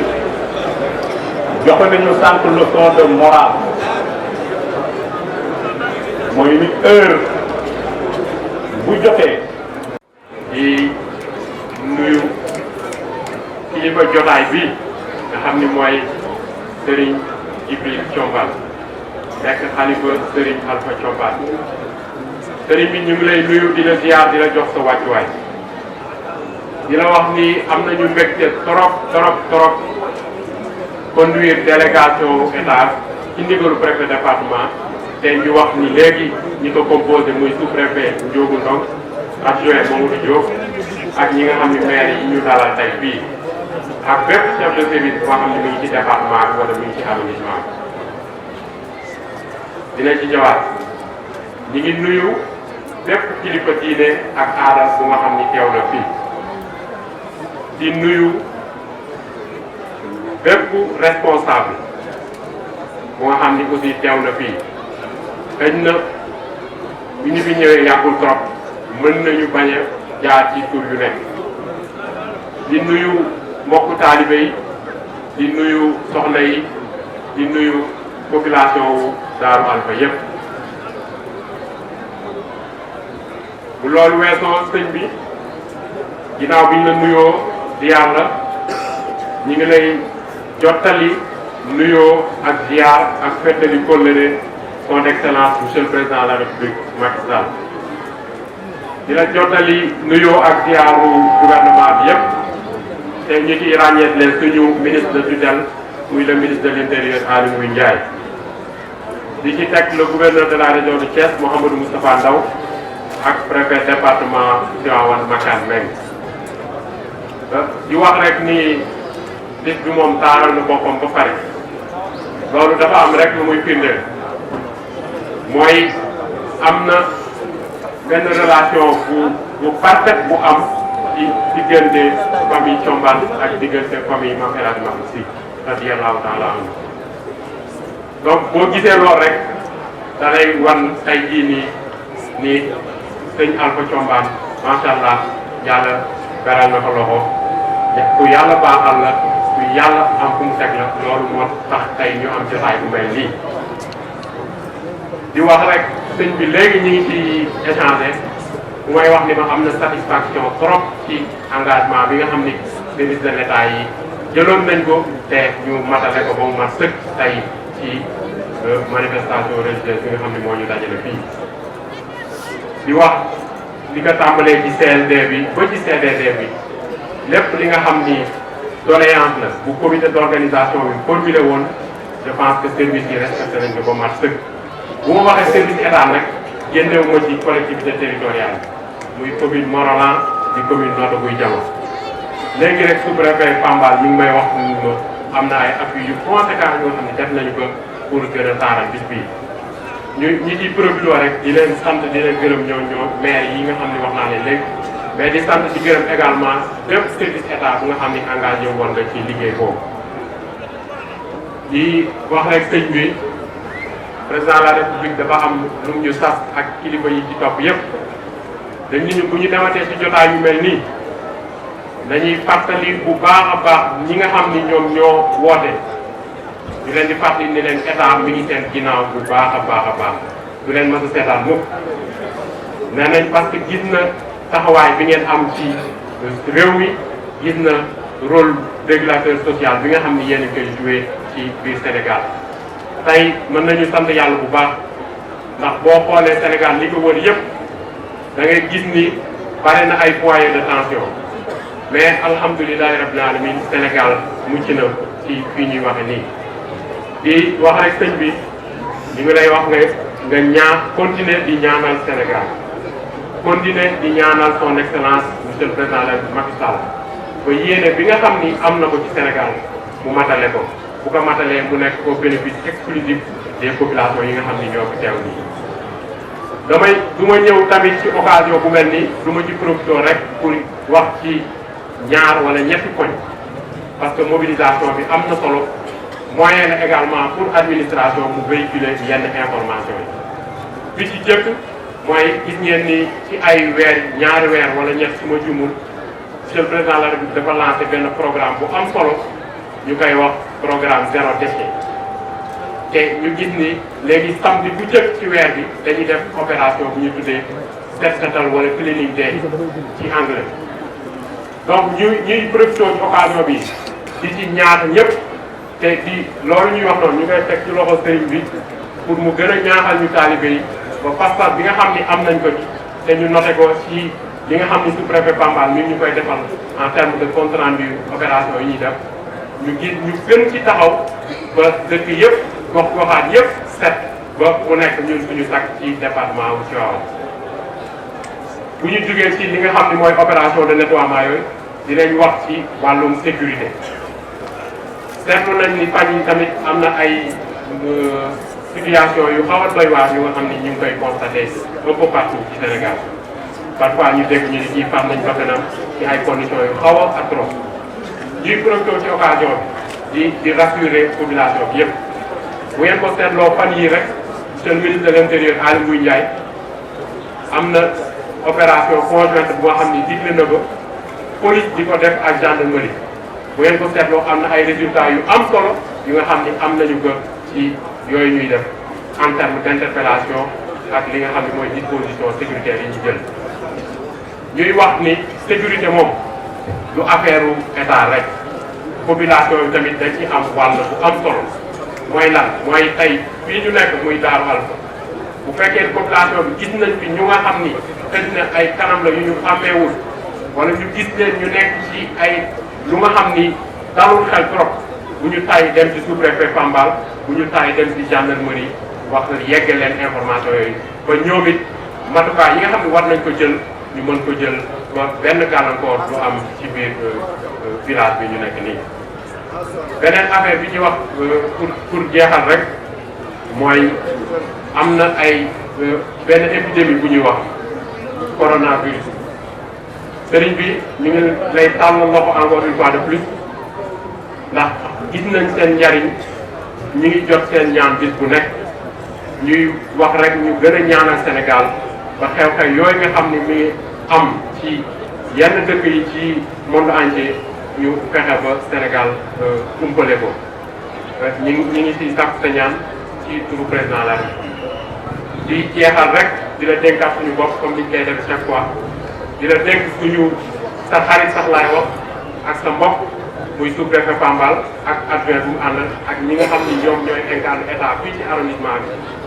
D: joxe nañu sant leçon de morale mooy ni heure bu jotee di nuyu kilifa jotaay bi nga xam ni mooy Serigne Djibril Thiombal nekk xalifa Serigne Alpha Thiombal Serigne bi ñu ngi lay nuyu di la ziar di la jox sa wàccuwaay di la wax ni am nañu mbégte trop conduire délégation état ci ndigalu préfet département te ñu wax ni léegi ñi ko composé muy sous-préfet Ndiogou Ndong adjoint Mamadou Diop ak ñi nga xam ne maire yi ñu dalal tey fii ak bépp chef de service boo xam ne mi ngi ci département bi wala mi ngi ci arrondissement bi dinañ ci ñëwaat ñi ngi nuyu bépp kilifa diine ak aada bu nga xam ni teew na fii di nuyu bépp responsable bu nga xam ni aussi teew na fii xëy na bi ñu fi ñëwee yàggul trop mën nañu bañ a jaar ci tur yu nekk di nuyu mbokku taalibe yi di nuyu soxna yi di nuyu population wu Daaru Alpha yépp
I: bu loolu weesoo sëñ bi ginnaaw bi ñu la nuyoo di yàlla ñi ngi lay jottali nuyoo ak ziar ak feddali kóllëre son excellence monsieur le président de la république Macky Sall di la jottali nuyoo ak ziaru gouvernement bi yépp te ñu ciy ràññeet leen suñu ministre de tutelle muy le ministre de l'intérieur Aly Ngouille Ndiaye di ci teg le gouverneur de la région de Thiès Mouhamadou Moustapha Ndaw ak préfet département Tivaouane Makane Mbengue di wax rek ni bis bi moom taaral na boppam ba pare loolu dafa am rek lu muy firndeel mooy am na benn relation bu parfaite bu am ci diggante famille Thiombane ak diggante famille Mame El Hadji Malick Sy radiyallahu taala anhu donc boo gisee loolu rek da lay wan tey jii nii sëñ Alpha Thiombane macha allah yàlla beral na ko loxo ku yàlla baaxal la ku yàlla am fu mu teg la loolu moo tax tey ñu am jotaay bu mel nii. di wax rek sëñ bi léegi ñu ngi ci échanger bu may wax ni ma am na satisfaction trop ci engagement bi nga xam ni service de l'État yi jëloon nañ ko te ñu matale ko ba mu mat sëkk tey ci manifestation religieuse bi nga xam ne moo ñu dajale fii. di wax li nga tàmbalee ci CLD bi ba ci CDD bi lépp li nga xam ni doléance la bu comité d'organisation bi formulé woon je pense que service yi respecté nañ ko ba mat sëkk. bu ma waxee service état nag génnewu ma ci collectivité territoriale muy commune Morolan di commune Notto Gouye Diama léegi rek sous-préfet Pambal mi ngi may wax ni ma am na ay appui yu conséquents yoo xam ne def nañu ko pour gën a taaral bis bii ñi ciy profité rek di leen sant di leen gërëm ñoo maire yi nga xam ne wax naa leen léegi mais di sant di gërëm également bépp service état bu nga xam ne engagé woon nga ci liggéey boobu di wax rek sëñ bi président de la république dafa am lu ñu sas ak kilifa yi ci topp yépp dañ ni ñu bu ñu dematee ci jotaay yu mel nii dañuy fàttali bu baax a baax ñi nga xam ni ñoom ñoo woote ñu leen di fàttali ni leen état mi ngi seen ginnaaw bu baax a baax du leen mës a seetaan mukk nee nañ parce que gis na taxawaay bi ngeen am ci réew mi gis na rôle régulateur social bi nga xam ni yéen a koy joué ci biir Sénégal tey mën nañu sant yàlla bu baax ndax boo xoolee Sénégal li ko wër yëpp da ngay gis ni bare na ay foyer de tension mais alhamdulilahi rabbil alamin Sénégal mucc na ci fii ñuy waxe nii di wax rek sëñ bi li ngi lay wax nga continuer di ñaanal Sénégal continuer di ñaanal son excellence monsieur le président de Macky Sall ba yéene bi nga xam ni am na ko ci Sénégal mu matale ko bu ko matalee mu nekk au bénéfice exclusif des populations yi nga xam ni ñoo fi teew nii du ma ñëw tamit ci occasion bu mel ni du ma ci profité rek pour wax ci ñaar wala ñetti poñ parce que mobilisation bi am na solo moyen la également pour administration mu véhiculer yenn information yi bi ci jëkk mooy gis ngeen ni ci ay ñaari weer wala ñett su ma jumul monsieur le président de la République dafa lancé benn programme bu am solo ñu koy wax programme zéro déchet te ñu gis ni léegi samedi bu jëkk ci weer bi dañuy def opération bu ñu tuddee set setal wala cleaning day ci anglais donc ñuy profité ci occasion bi di ci ñaax ñëpp te di loolu ñuy wax noonu ñu koy teg ci loxo sëriñ bi pour mu gën a ñaaxal ñu taalibe yi ba pas-pas bi nga xam ni am nañ ko ci te ñu noté ko ci li nga xam ni sous-préfet Pambal mi ñu koy defal en terme de compte rendu opération yi ñuy def ñu gën ci taxaw ba dëkk yëpp gox-goxaat yëpp set ba mu nekk ñun suñu sac ci département wu Tivaouane bu ñu jógee ci li nga xam ni mooy opération de nettoiement yooyu dinañ wax ci wàllum sécurité seetlu nañ ni fan yi tamit am na ay situation yu xaw a doy waar yu nga xam ni ñu ngi koy constaté un peu partout ci Sénégal parfois ñu dégg ñu ni ñuy faat nañ bakkanam ci ay conditions yu xaw a atroce ñuy profité ci occasion bi di rassurer population bi yëpp bu ngeen ko seetloo fan yii rek monsieur le ministre de l'intérieur Aly Ngouille Ndiaye am na opération conjointe bu nga xam ni digle na ko police di ko def ak gendarmerie bu ngeen ko seetloo am na ay résultats yu am solo yu nga xam ni am nañu ko ci yooyu ñuy def en terme d'interpellation ak li nga xam ne mooy disposition sécuritaire yi ñu jël ñuy wax ni sécurité moom du affaire état rek population yi tamit dañ ci am wàll bu am solo mooy lan mooy tey fii ñu nekk muy Daaru Alpha bu fekkee population bi gis nañ fi ñu nga xam ni xëy na ay kanam la yu ñu xàmmeewul wala ñu gis leen ñu nekk ci ay lu nga xam ni dalul xel trop bu ñu tay dem ci sous-préfet Pambal bu ñu tay dem ci gendarmerie wax yegge leen information yooyu ba ñoom it matukaay yi nga xam ne war nañ ko jël ñu mën ko jël ba benn gàllankoor du am ci biir village bi ñu nekk nii. beneen affaire bi ñu wax pour jeexal rek mooy am na ay benn épidémie bu ñuy wax coronavirus sëriñ bi ñu ngi lay tàllal loxo encore une fois de plus ndax gis nañ seen njariñ ñu ngi jot seen ñaan bis bu nekk ñuy wax rek ñu gën a ñaanal Sénégal ba xew-xew yooyu nga xam ne mi ngi am ci yenn dëkk yi ci monde entier ñu fexe ba Sénégal umpale ko ñu ngi si sàkk sa ñaan ci turu président la di jeexal rek di la dénkaat suñu bopp comme niñ koy def chaque fois di la dénk suñu sa xarit sax laay wax ak sa mbokk muy sous-préfet Pambal ak adjoint bu mu ànd ak ñi nga xam ni ñoom ñooy incarne état fii ci arrondissement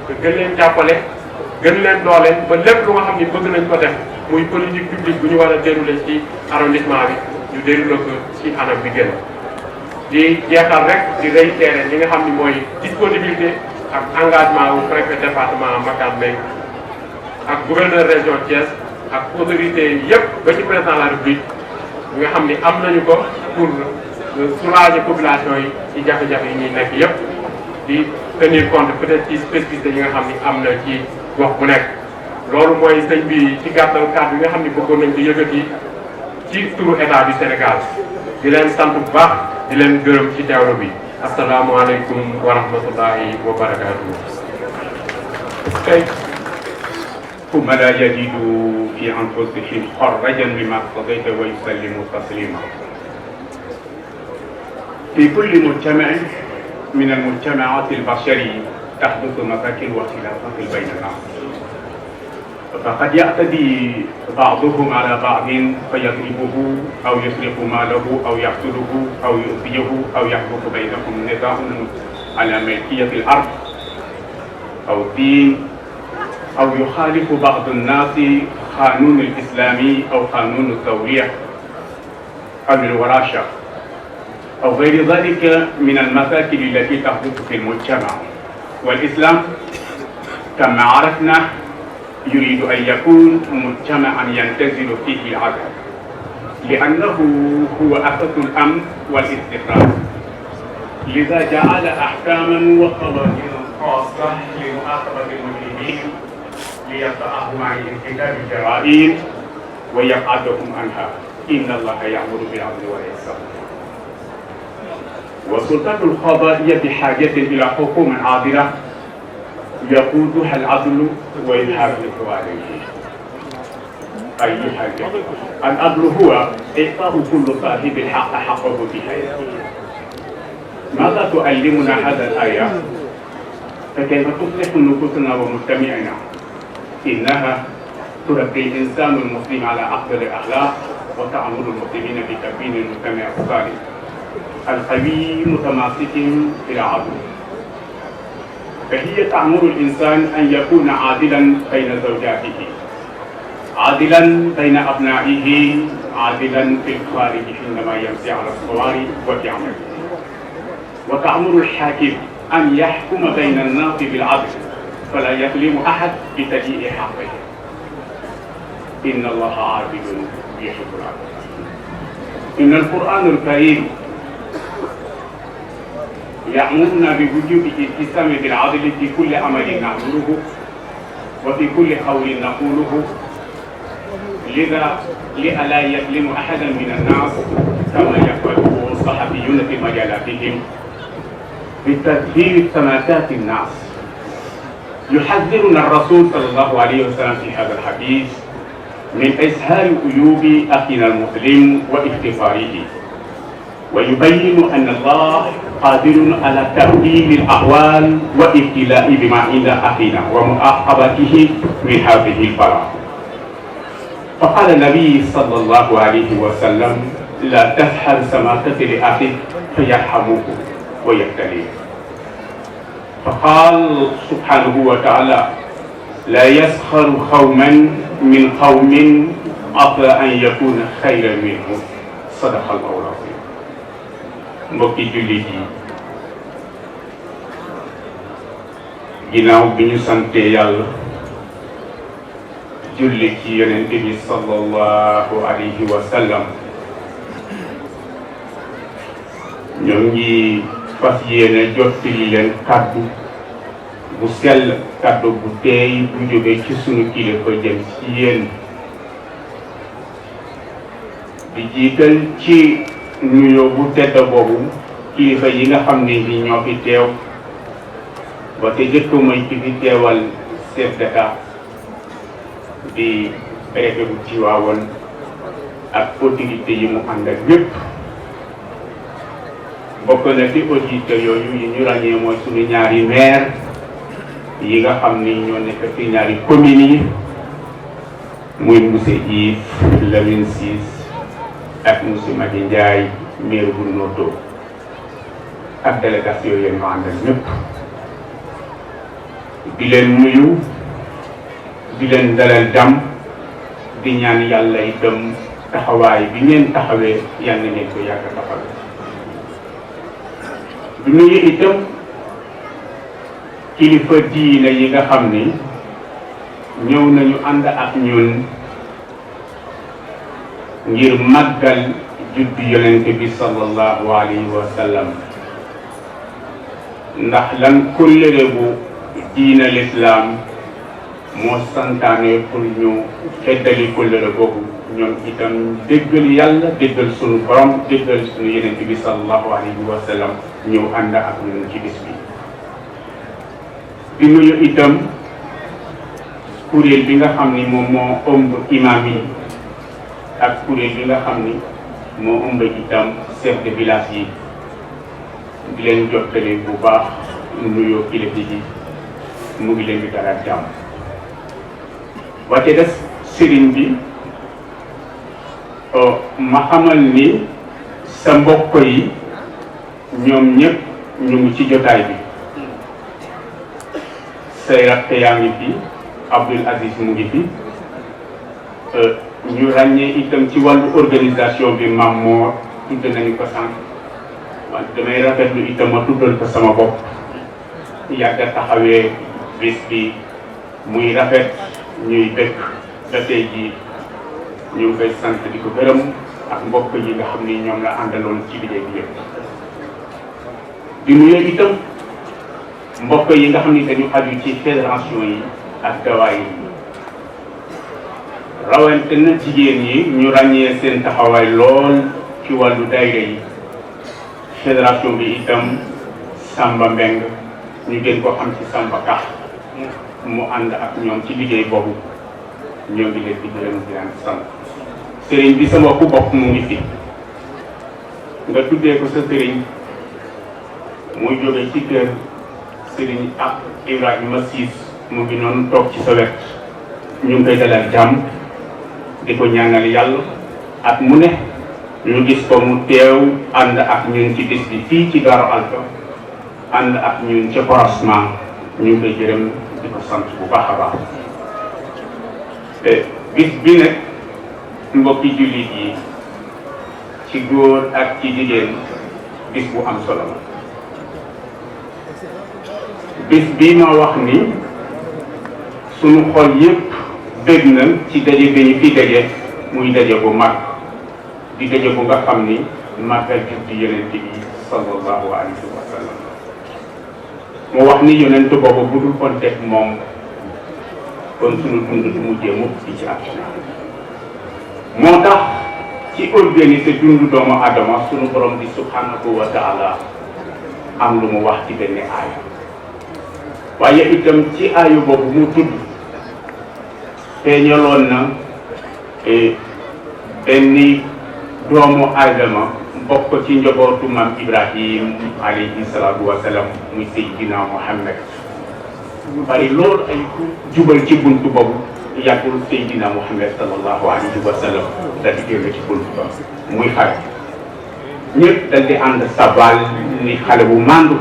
I: bi gën leen jàppale gën leen dooleel ba lépp lu nga xam ni bëgg nañ ko def muy politique publique bu ñu war a dérouler ci arrondissement bi ñu dérouler ko ci anam bi gën di jeexal rek di réitérer li nga xam ni mooy disponibilité ak engagement wu préfet département Makane Mbengue ak gouverneur région Thiès ak autorité yëpp ba ci président de la République nga xam ni am nañu ko pour soulager population yi ci jafe-jafe yi ñuy nekk yëpp di tenir compte peut-être ci spécificité yi nga xam ni am na ci gox bu nekk. loolu mooy sëñ bi ci gàttal kàddu yi nga xam ni bëggoon nañ ko yëkkati ci turu état du Sénégal di leen sant bu baax di leen gërëm ci teewlu bi asalaamualeykum wa rahmatullahi wa barakatuh.
J: ثم لا يجدوا في أنفسهم حرجا مما قضيت ويسلموا تسليما. في كل مجتمع من المجتمعات البشرية تحدث مشاكل واختلافات بين الناس، فقد يعتدي بعضهم على بعض فيضربه أو يسرق ماله أو يقتله أو يؤذيه أو يحدث بينهم نزاع على ملكية الأرض أو الدين، أو يخالف بعض الناس قانون الإسلامي أو قانون الزوجية أو الوراثة أو غير ذلك من المشاكل التي تحدث في المجتمع. والإسلام كما عرفنا يريد أن يكون مجتمعا ينتزل فيه العدل، لأنه هو أساس الأمن والاستقرار، لذا جعل أحكاما وقوانين خاصة لمؤاخذة المجرمين ليقطعهم عن ارتكاب الجرائم ويبعدهم عنها. إن الله يأمر بالعدل والإحسان. والسلطات القضائية بحاجة إلى حكومة عادلة يقودها العدل ويحافظ عليه. أيها الجميع، العدل هو إعطاء كل صاحب الحق حقه في حياته. ماذا تعلمنا هذا الآية؟ فكيف تصلح نفوسنا ومجتمعنا؟ إنها تربي الإنسان المسلم على أفضل الأخلاق وتأمر المسلمين بتكوين المجتمع الصالح القوي متماسك بالعدل. فهي تأمر الإنسان أن يكون عادلا بين زوجاته، عادلا بين أبنائه، عادلا في الخارج حينما يمشي على الصواري وفي عمله. وتأمر الحاكم أن يحكم بين الناس بالعدل فلا يظلم أحد بتضييع حقه. إن الله عادل يحب العدل. إن القرآن الكريم يأمرنا بوجوب الالتزام بالعدل في كل عمل نعمله وفي كل قول نقوله، لذا لئلا يظلم أحدا من الناس كما يفعله الصحفيون في مجالاتهم بتدبير سماسات الناس. يحذرنا الرسول صلى الله عليه وسلم في هذا الحديث من إظهار عيوب أخينا المسلم واختفاره، ويبين أن الله قادر على تأويل الأحوال وابتلاء بما عند أخينا ومعاقبته من هذه البلاء. فقال النبي صلى الله عليه وسلم لا تسحر سماكة لأخيك فيرحموه ويبتليه. فقال سبحانه وتعالى لا يسخر قوما من قوم عسى أن يكون خيرا منهم صدق الله العظيم. mbokki jullit yi ginnaaw bi ñu sante yàlla julli ci yonent bi sallallahu alayhi wa sallam ñoo ngi fas yéene jottali leen kàddu bu sell kàddu bu teey bu jóge ci sunu kilifa jëm ci yéen di jiital ci nuyoo bu tedd boobu kilifa yi nga xam ne ni ñoo fi teew ba te jëkk mooy ci fi teewal chef d'État di préfet bu Tivaouane ak autorité yi mu ànd ak ñëpp bokk na ci autorité yooyu yi ñu ràññee mooy suñu ñaari maire yi nga xam ni ñoo nekk ci ñaari communes yi muy monsieur Yves Lamine Ciss ak monsieur Madi Ndiaye maire bu Noto ak délégation yooyu ñu ànd ak ñëpp di leen nuyu di leen dalal jàmm di ñaan yàlla itam taxawaay bi ngeen taxawee yal na ngeen ko yàgg taxawee di nuyu itam kilifa diine yi nga xam ni ñëw nañu ànd ak ñun ngir màggal juddu yonent bi sallallahu alayhi wa sallam ndax lan kóllëre bu diine l'islam moo santaane pour ñu feddali kóllëre boobu ñoom itam déggal yàlla déggal sunu borom déggal sunu yonent bi sallallahu alayhi wa sallam ñëw ànd ak ñun ci bis bi di nuyu itam kuréel bi nga xam ni moom moo ëmb imam yi ak kuréel bi nga xam ni moo ëmb itam chef de village yi di leen jottali bu baax nuyoo kilifa yi mu ngi leen di dalal jàmm wàcce des sëriñ bi ma xamal ni sa mbokk yi ñoom ñëpp ñu ngi ci jotaay bi say rakk yaa ngi fi Abdoul Aziz mu ngi fi ñu ràññee itam ci wàllu organisation bi maam moo tudd nañu ko sànq wante damay rafetlu itam ma tuddal ko sama bopp yàgg a taxawee bés bi muy rafet ñuy bëgg ba tey jii ñu ngi koy sant di ko gërëm ak mbokk yi nga xam ni ñoom la àndaloon ci liggéey bi yëpp di nuyu itam mbokk yi nga xam ni dañu aju ci fédération yi ak dawaay yi rawante na jigéen yi ñu ràññee seen taxawaay lool ci wàllu daayira yi fédération bi itam Samba Mbeng ñu gën ko xam ci Samba Kax mu ànd ak ñoom ci liggéey boobu ñoo ngi leen di gërëm di leen sant sëriñ bi sama ku bopp mu ngi fi nga tuddee ko sa sëriñ muy jóge ci kër sëriñ ak Ibrahima Ciss mu ngi noonu toog ci sa wet ñu ngi koy dalal jàmm di ko ñaanal yàlla at mu ne ñu gis ko mu teew ànd ak ñun ci bis bi fii ci Darou Alpha ànd ak ñun ci croisement ñu ngi koy gërëm di ko sant bu baax a baax bis bi nag mbokki jullit yi ci góor ak ci jigéen bis bu am solo la bis bi ma wax ni sunu xol yëpp bég na ci daje bi ñu fi daje muy daje bu mag di daje bu nga xam ni màggal juddu yonent bi sallallahu alayhi wa sallam mu wax ni yonent boobu bu dul kon teg moom kon sunu dund du mujjee mukk di ci àdduna moo tax ci organiser dundu doomu adama sunu borom di subhanahu wa taala am lu mu wax ci benn aaya waaye itam ci aayu boobu mu tudd feeñaloon na benn doomu adama bokk ci njabootu maam Ibrahim alayhi salaatu wa salaam muy Seydina Muhammad ñu bari loolu ay jubal ci buntu boobu yàggul Seydina Muhammad sallallahu alayhi wa sallam daal di génn ci bunt ba muy xare ñëpp daal di ànd sabal ni xale bu màndu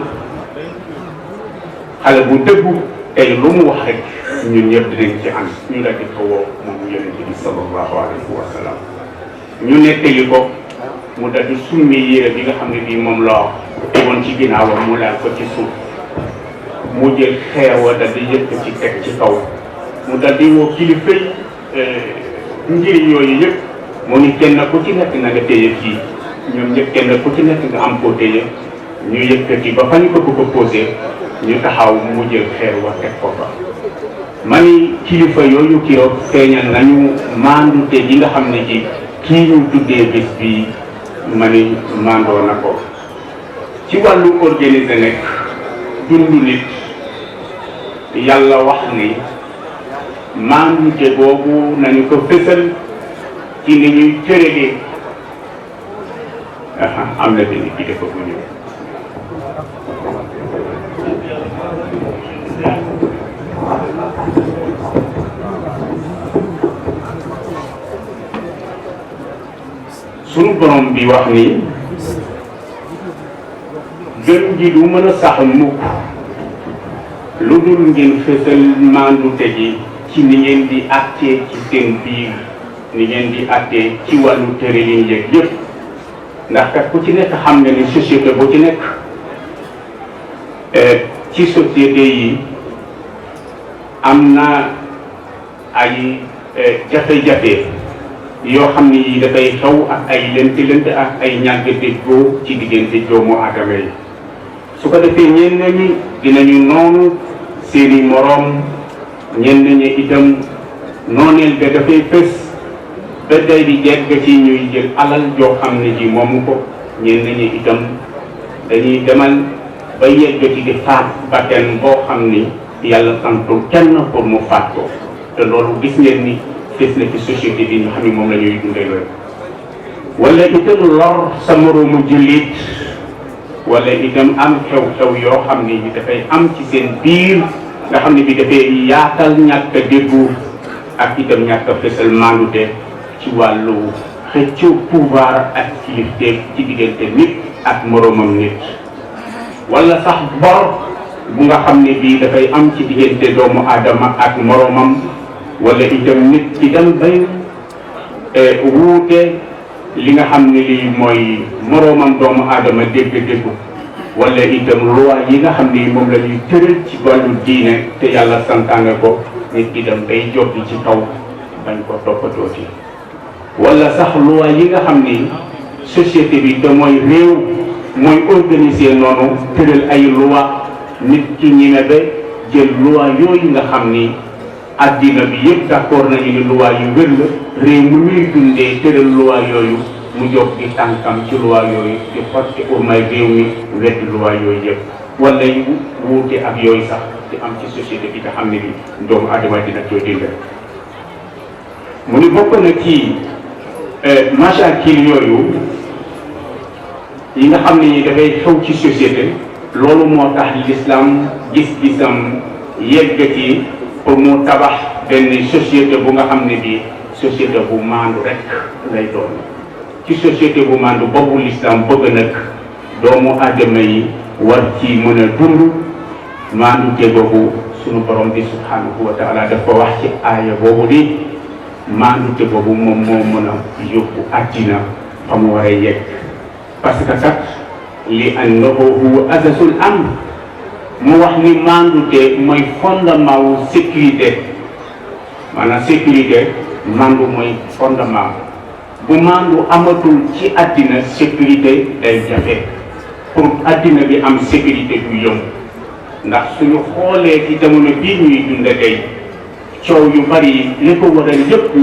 J: xale bu dëggu tey lu mu wax rek ñun ñëpp dinañ ci ànd ñu daal di ko woo moom yonent bi sallallahu alayhi wa sallam ñu nettali ko mu daal di summi yére bi nga xam ne bii moom la tegoon ci ginnaawam mu laal ko ci suuf mu jël xeewa daal di yëpp ci teg ci kaw mu daal di woo kilifa yi njëriñ yooyu yëpp mu ni kenn ku ci nekk na nga téye fii ñoom ñëpp kenn ku ci nekk nga am koo téye ñu yëkkati ba fa ñu ko bëgg a posé ñu taxaw mu jël xeer wa teg ko fa. ma ni kilifa yooyu kiroog feeñal nañu maandute gi nga xam ne ci kii ñu tuddee bés bi ma ni mandoo na ko ci wàllu organiser nekk dundu nit yàlla wax ni maandute boobu nañu ko fësal ci ni ñuy tëralee am na benn bi dafa bu ñëw sunu borom bi wax ni gën gi du mën a sax mukk lu dul ngeen fësal maandute gi ci ni ngeen di àttee ci seen biir ni ngeen di àttee ci wàllu tëralin yeeg yëpp ndax kat ku ci nekk xam nga ni société bu ci nekk ci société yi am na ay jafe-jafe yoo xam ni yi dafay xew ak ay lënt ak ay ñàkk déggoo ci diggante doomu aadama yi su ko defee ñenn ñi dinañu noonu seeni moroom ñenn ñi itam nooneel ba dafay fës ba day di jegg ci ñuy jël alal joo xam ne ji moomu ko ñenn ñi itam dañuy demal ba yegg ci di faat bakkan boo xam ni yàlla santul kenn pour mu faat ko te loolu gis ngeen ni fës na ci société bi nga xam ne moom la ñuy dundee loolu wala itam lor sa moroomu jullit wala itam am xew-xew yoo xam ne dafay am ci seen biir nga xam ne bi dafay yaatal ñàkk a déggu ak itam ñàkk a fësal maandute ci wàllu xëccoo pouvoir ak kilifteef ci diggante nit ak moroomam nit wala sax bor bu nga xam ne bii dafay am ci diggante doomu aadama ak moroomam wala itam nit ki dem bay wuute li nga xam ne lii mooy moroomam doomu aadama dégg-déggu wala itam loi yi nga xam ne moom la ñuy tëral ci wàllu diine te yàlla santaane ko nit ki dem day joggi ci kaw bañ ko toppatoo ci wala sax loi yi nga xam ni société bi te mooy réew mooy organiser noonu tëral ay loi nit ki ñime ba jël loi yooyu nga xam ni addina bi yëpp d'accord nañu ni loi yu wér la réew mu muy dundee tëral loi yooyu mu jóg di tànkam ci loi yooyu di xotti pour may réew mi weddi loi yooyu yëpp wala yu wuute ak yooyu sax di am ci société bi nga xam ne bi doomu adama dina koy dindi mu ni bokk na ci machakil yooyu yi nga xam ne ñi dafay xew ci société loolu moo tax l'islam gis-gisam yegg ci pour mu tabax benn société bu nga xam ne bi société bu maandu rek lay doon ci société bu maandu boobu l'islam bëgg nag doomu aadama yi war ci mën a dund maandu te boobu sunu borom bi subhanahu wa taala daf ko wax ci aaya boobu ni maandu te boobu moom moo mën a yóbbu àddina fa mu war a yegg parce que kat li annahu huwa asasul amr mu wax ni maandute mooy fondement wu sécurité maanaam sécurité maandu mooy fondement bu maandu amatul ci àddina sécurité day jafe pour àddina bi am sécurité du yomb ndax suñu xoolee ci jamono bii ñuy dund tey coow yu bari li ko waral yëpp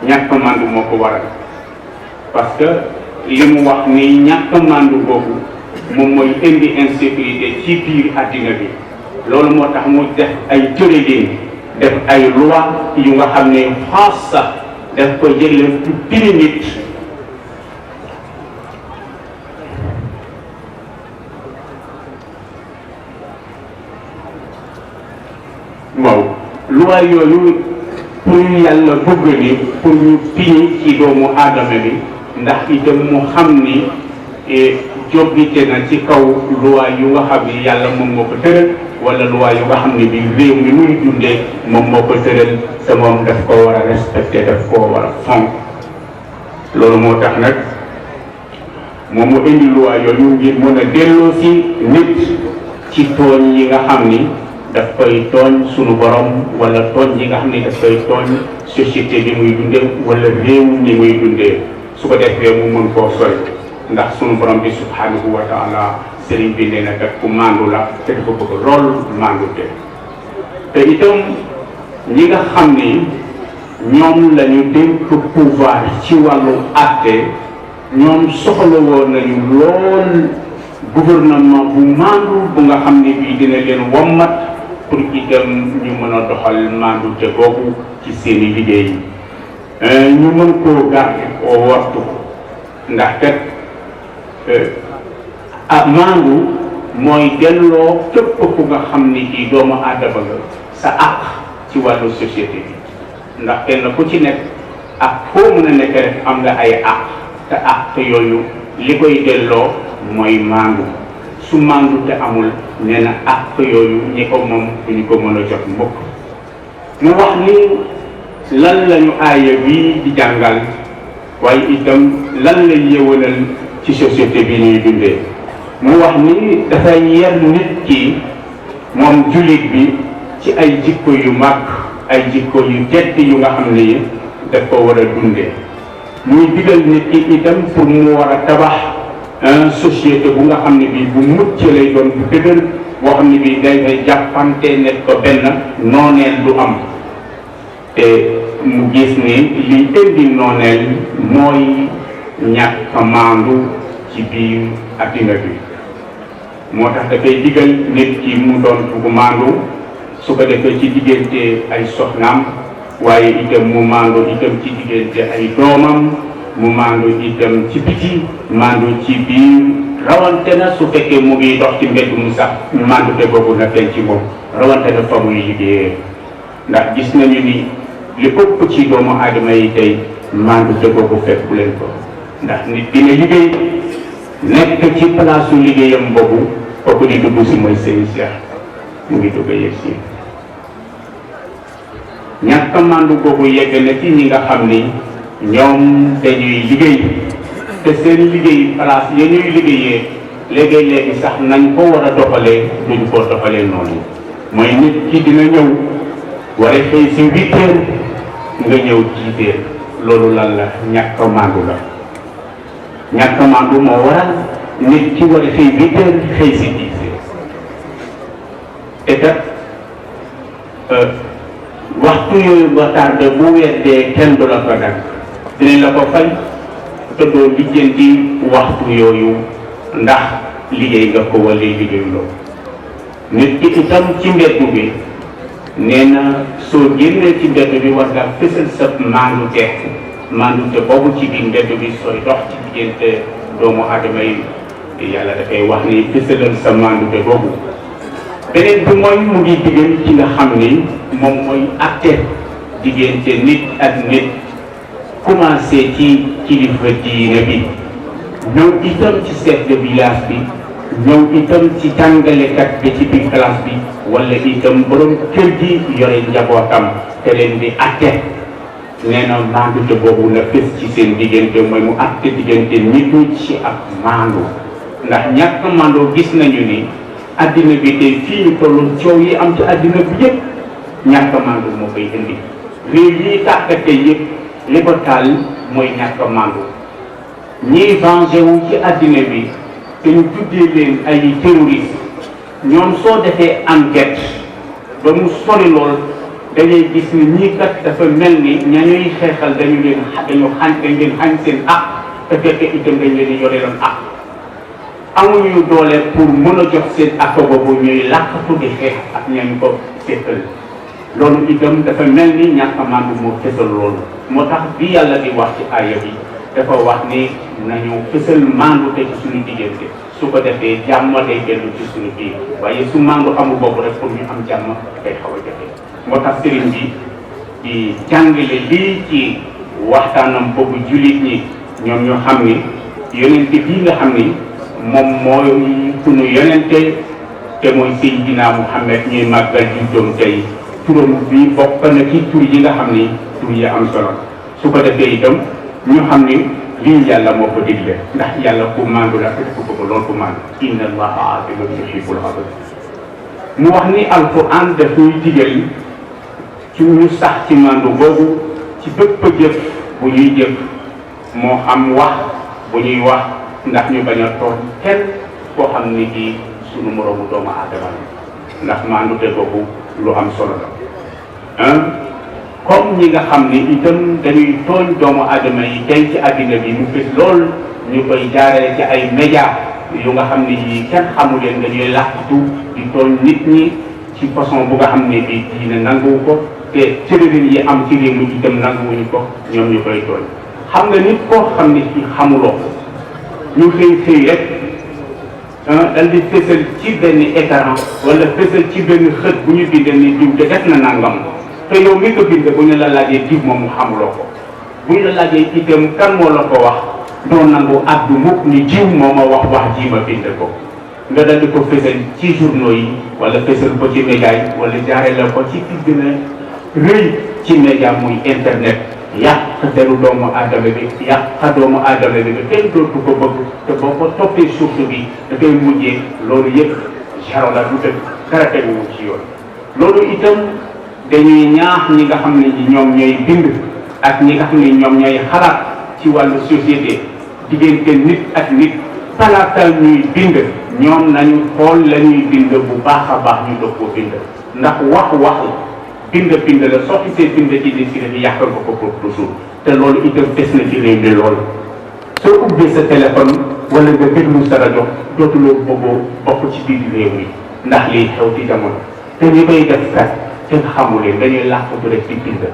J: ñàkk maandu moo ko waral parce que li mu wax ni ñàkk maandu boobu moom mooy indi insécurité ci biir àddina bi loolu moo tax mu def ay tëralin def ay loi yu nga xam ne xaas sax daf ko jëlee piri nit waaw loi yooyu pour yàlla bëgg ni pour ñu piñi ci doomu aadama bi ndax itam mu xam ni jobbite na ci kaw loi yu nga xam ni yàlla moom moo ko tëral wala loi yu nga xam ne bi réew mi muy dundee moom moo ko tëral te moom daf ko war a respecté daf koo war a fonk loolu moo tax nag moom mu indi loi yooyu ngir mën a delloo si nit ci tooñ yi nga xam ni daf koy tooñ sunu borom wala tooñ yi nga xam ni daf koy tooñ société bi muy dundee wala réew ni muy dundee su ko defee mu mën koo sori ndax sunu borom bi subhanahu wa taala sëriñ bi nee na kat ku maandu la te dafa bëgg lool maandu te itam ñi nga xam ni ñoom la ñu dénk pouvoir ci wàllu àtte ñoom soxla woon nañu lool gouvernement bu maandu bu nga xam ne bii dina leen wommat pour itam ñu mën a doxal maandu te boobu ci seeni liggéey ñu mën koo garder koo waxtu ndax kat maandu mooy delloo képp ku nga xam ni kii doomu aadama nga sa àq ci wàllu société bi ndax kenn ku ci nekk ak foo mën a nekk rek am nga ay àq te àq yooyu li koy delloo mooy maandu su maandu te amul nee na àq yooyu ñi ko moom du ñu ko mën a jot mbokk mu wax ni lan lañu aaya bii di jàngal waaye itam lan la yéwénal ci société bi ñuy dundee mu wax ni dafay yar nit ki moom jullit bi ci ay jikko yu mag ay jikko yu tedd yu nga xam ne daf ko war a dundee muy digal nit ki itam pour mu war a tabax société bu nga xam ne bii bu mucc lay doon bu dëgër boo xam ne bii day fay jàppante nekk ko benn nooneel du am te mu gis ni li indi nooneel mooy ñàkk maandu ci biir addina bi moo tax dafay digal nit ki mu doon ku maandu su ko defee ci diggante ay soxnaam waaye itam mu maandu itam ci diggante ay doomam mu maandu itam ci biti maandu ci biir rawante na su fekkee mu ngi dox ci mbedd mu sax maandu te boobu na feeñ ci moom rawante na fa muy liggéeyee ndax gis nañu ni li ëpp ci doomu aadama yi tey maandu te boobu fekk bu leen ko ndax nit dina liggéey nekk ci palaasu liggéeyam boobu kooku di dugg si mooy seen Cheikh mu ngi dugg yegg si ñàkk maandu boobu yegg na ci ñi nga xam ni ñoom dañuy liggéey te seen liggéey place ya ñuy liggéeyee léegi sax nañ ko war a doxalee duñ ko doxalee noonu mooy nit ki dina ñëw war a xëy si 8 heures nga ñëw 10 heures loolu lan la ñàkk maandu la ñàkk maandu moo waral nit ki war a xëy 8 heures xëy si 10 heures et kat waxtu yooyu ba tardé bu weddee kenn du la ko dagg dinañ la ko fay te doo lijjanti waxtu yooyu ndax liggéey nga ko wala liggéey loo nit ki itam ci mbedd bi nee na soo génnee ci mbedd bi war nga fësal sa maandute boobu ci biir mbedd bi sooy dox ci diggante doomu aadama yi yàlla dafay wax ni fësalal sa maandute boobu beneen bi mooy mu ngi digal ci nga xam ni moom mooy acte diggante nit ak nit commencé ci kilifa diine bi ñëw itam ci chef de village bi ñëw itam ci jàngalekat bi ci biir classe bi wala itam borom kër gi yore njabootam te leen di acte nee na maandute boobu na fës ci seen diggante mooy mu acte diggante nit ñi ci ak maandu ndax ñàkk maandoo gis nañu ni addina bi tey fii ñu tollu coow yi am ci addina bi yëpp ñàkk maandu moo koy indi réew yi tàkkate yëpp li ko taal mooy ñàkk maandu ñiy vengé wu ci addina bi te ñu tuddee leen ay terroriste ñoom soo defee enquête ba mu sori lool dañuy gis ni ñii kat dafa mel ni ñañuy xeexal dañu leen xañ seen àq te fekk itam dañ leen di yore loon àq amuñu doole pour mën a jox seen àq boobu ñuy làkkatu di xeex ak ñañ ko seetal loolu itam dafa mel ni ñàkk a maandu moo fësal loolu moo tax bi yàlla di wax ci aaya bi dafa wax ni nañu fësal maandu te ci suñu diggante su ko defee jàmm day dellu ci suñu biir waaye su maandu amul boobu rek pour ñu am jàmm day xaw a jafe moo tax sëriñ bi di jàngale lii ci waxtaanam boobu jullit ñi ñoom ñoo xam ni yonente bii nga xam ni moom mooy sunu yonente te mooy Seydina Muhammad ñuy màggal juddoom tey turam bi bokk na ci tur yi nga xam ni tur yi am solo su ko defee itam ñu xam ni lii yàlla moo ko digle ndax yàlla ku maandu la te ku bëgg lool ku maandu inna allaha adilun yuhibbul adl mu wax ni alquran dafay digal ci ñu sax ci maandu boobu ci bépp jëf bu ñuy jëf moo xam wax bu ñuy wax ndax ñu bañ a tooñ kenn koo xam ni kii sunu moroomu doomu aadama la ndax maandu te boobu lu am solo la comme ñi nga xam ni itam dañuy tooñ doomu aadama yi tey ci àddina bi mu fës lool ñu koy jaaree ci ay média yu nga xam ni yi kenn xamu leen dañuy làqatu di tooñ nit ñi ci façon bu nga xam ne bi diine nanguwu ko te cërërin yi am ci réew mi itam nanguwuñu ko ñoom ñu koy tooñ xam nga nit koo xam ne ci xamuloo ko ñu xëy rek dal di fësal ci benn écran wala fësal ci benn xët bu ñu bindee ni diw te def na nangam te yow mi ko bind bu ñu la laajee diw moom mu xamuloo ko bu ñu la laajee itam kan moo la ko wax doo nangu addu mukk ni jiw moo ma wax ji ma bind ko nga dal di ko fësal ci journaux yi wala fësal ko ci média yi wala jaaree la ko ci fi gën a rëy ci média muy internet yàq deru doomu aadama bi yàq doomu aadama bi kenn dootu ko bëgg te boo ko toppee source bi dafay mujjee loolu yëpp jaro la du dëgg dara teguwu ci yoon loolu itam dañuy ñaax ñi nga xam ne ñoom ñooy bind ak ñi nga xam ne ñoom ñooy xalaat ci wàllu société diggante nit ak nit palaatal ñuy bind ñoom nañu xool la ñuy bind bu baax a baax ñu doog koo bind ndax wax bind la soo xisee bind ci di si def yàqal ko pour toujours te loolu itam des na ci réew mi lool soo ubbee sa téléphone wala nga déglu sa rajo dootuloo bëggoo bokk ci biir réew mi ndax liy xew ci jamono te ñi koy def kat te nga xamu leen dañuy làqatu rek ci bind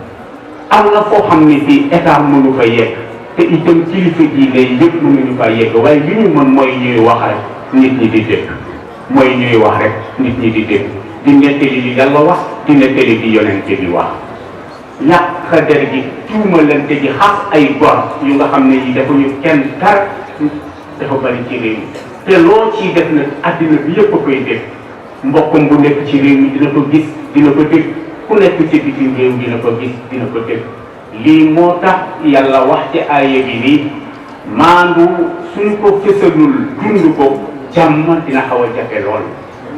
J: am na foo xam ne fii état mënu fa yegg te itam kilifa diine yëpp mënuñu fa yegg waaye li ñu mën mooy ñuy wax rek nit ñi di dégg mooy ñuy wax rek nit ñi di dégg di nettali li yàlla wax di nettali di yonente bi wax yàq der gi tuumalante gi xas ay gor yu nga xam ne yi dafa ñu kenn dara dafa bari ci réew mi te loo ciy def nag addina bi yëpp a koy dégg mbokkam bu nekk ci réew mi dina ko gis dina ko dégg ku nekk ci bitim réew dina ko gis dina ko dégg lii moo tax yàlla wax ci aaya bi nii maandu suñ ko fësalul dund ko jàmm dina xaw a jafe lool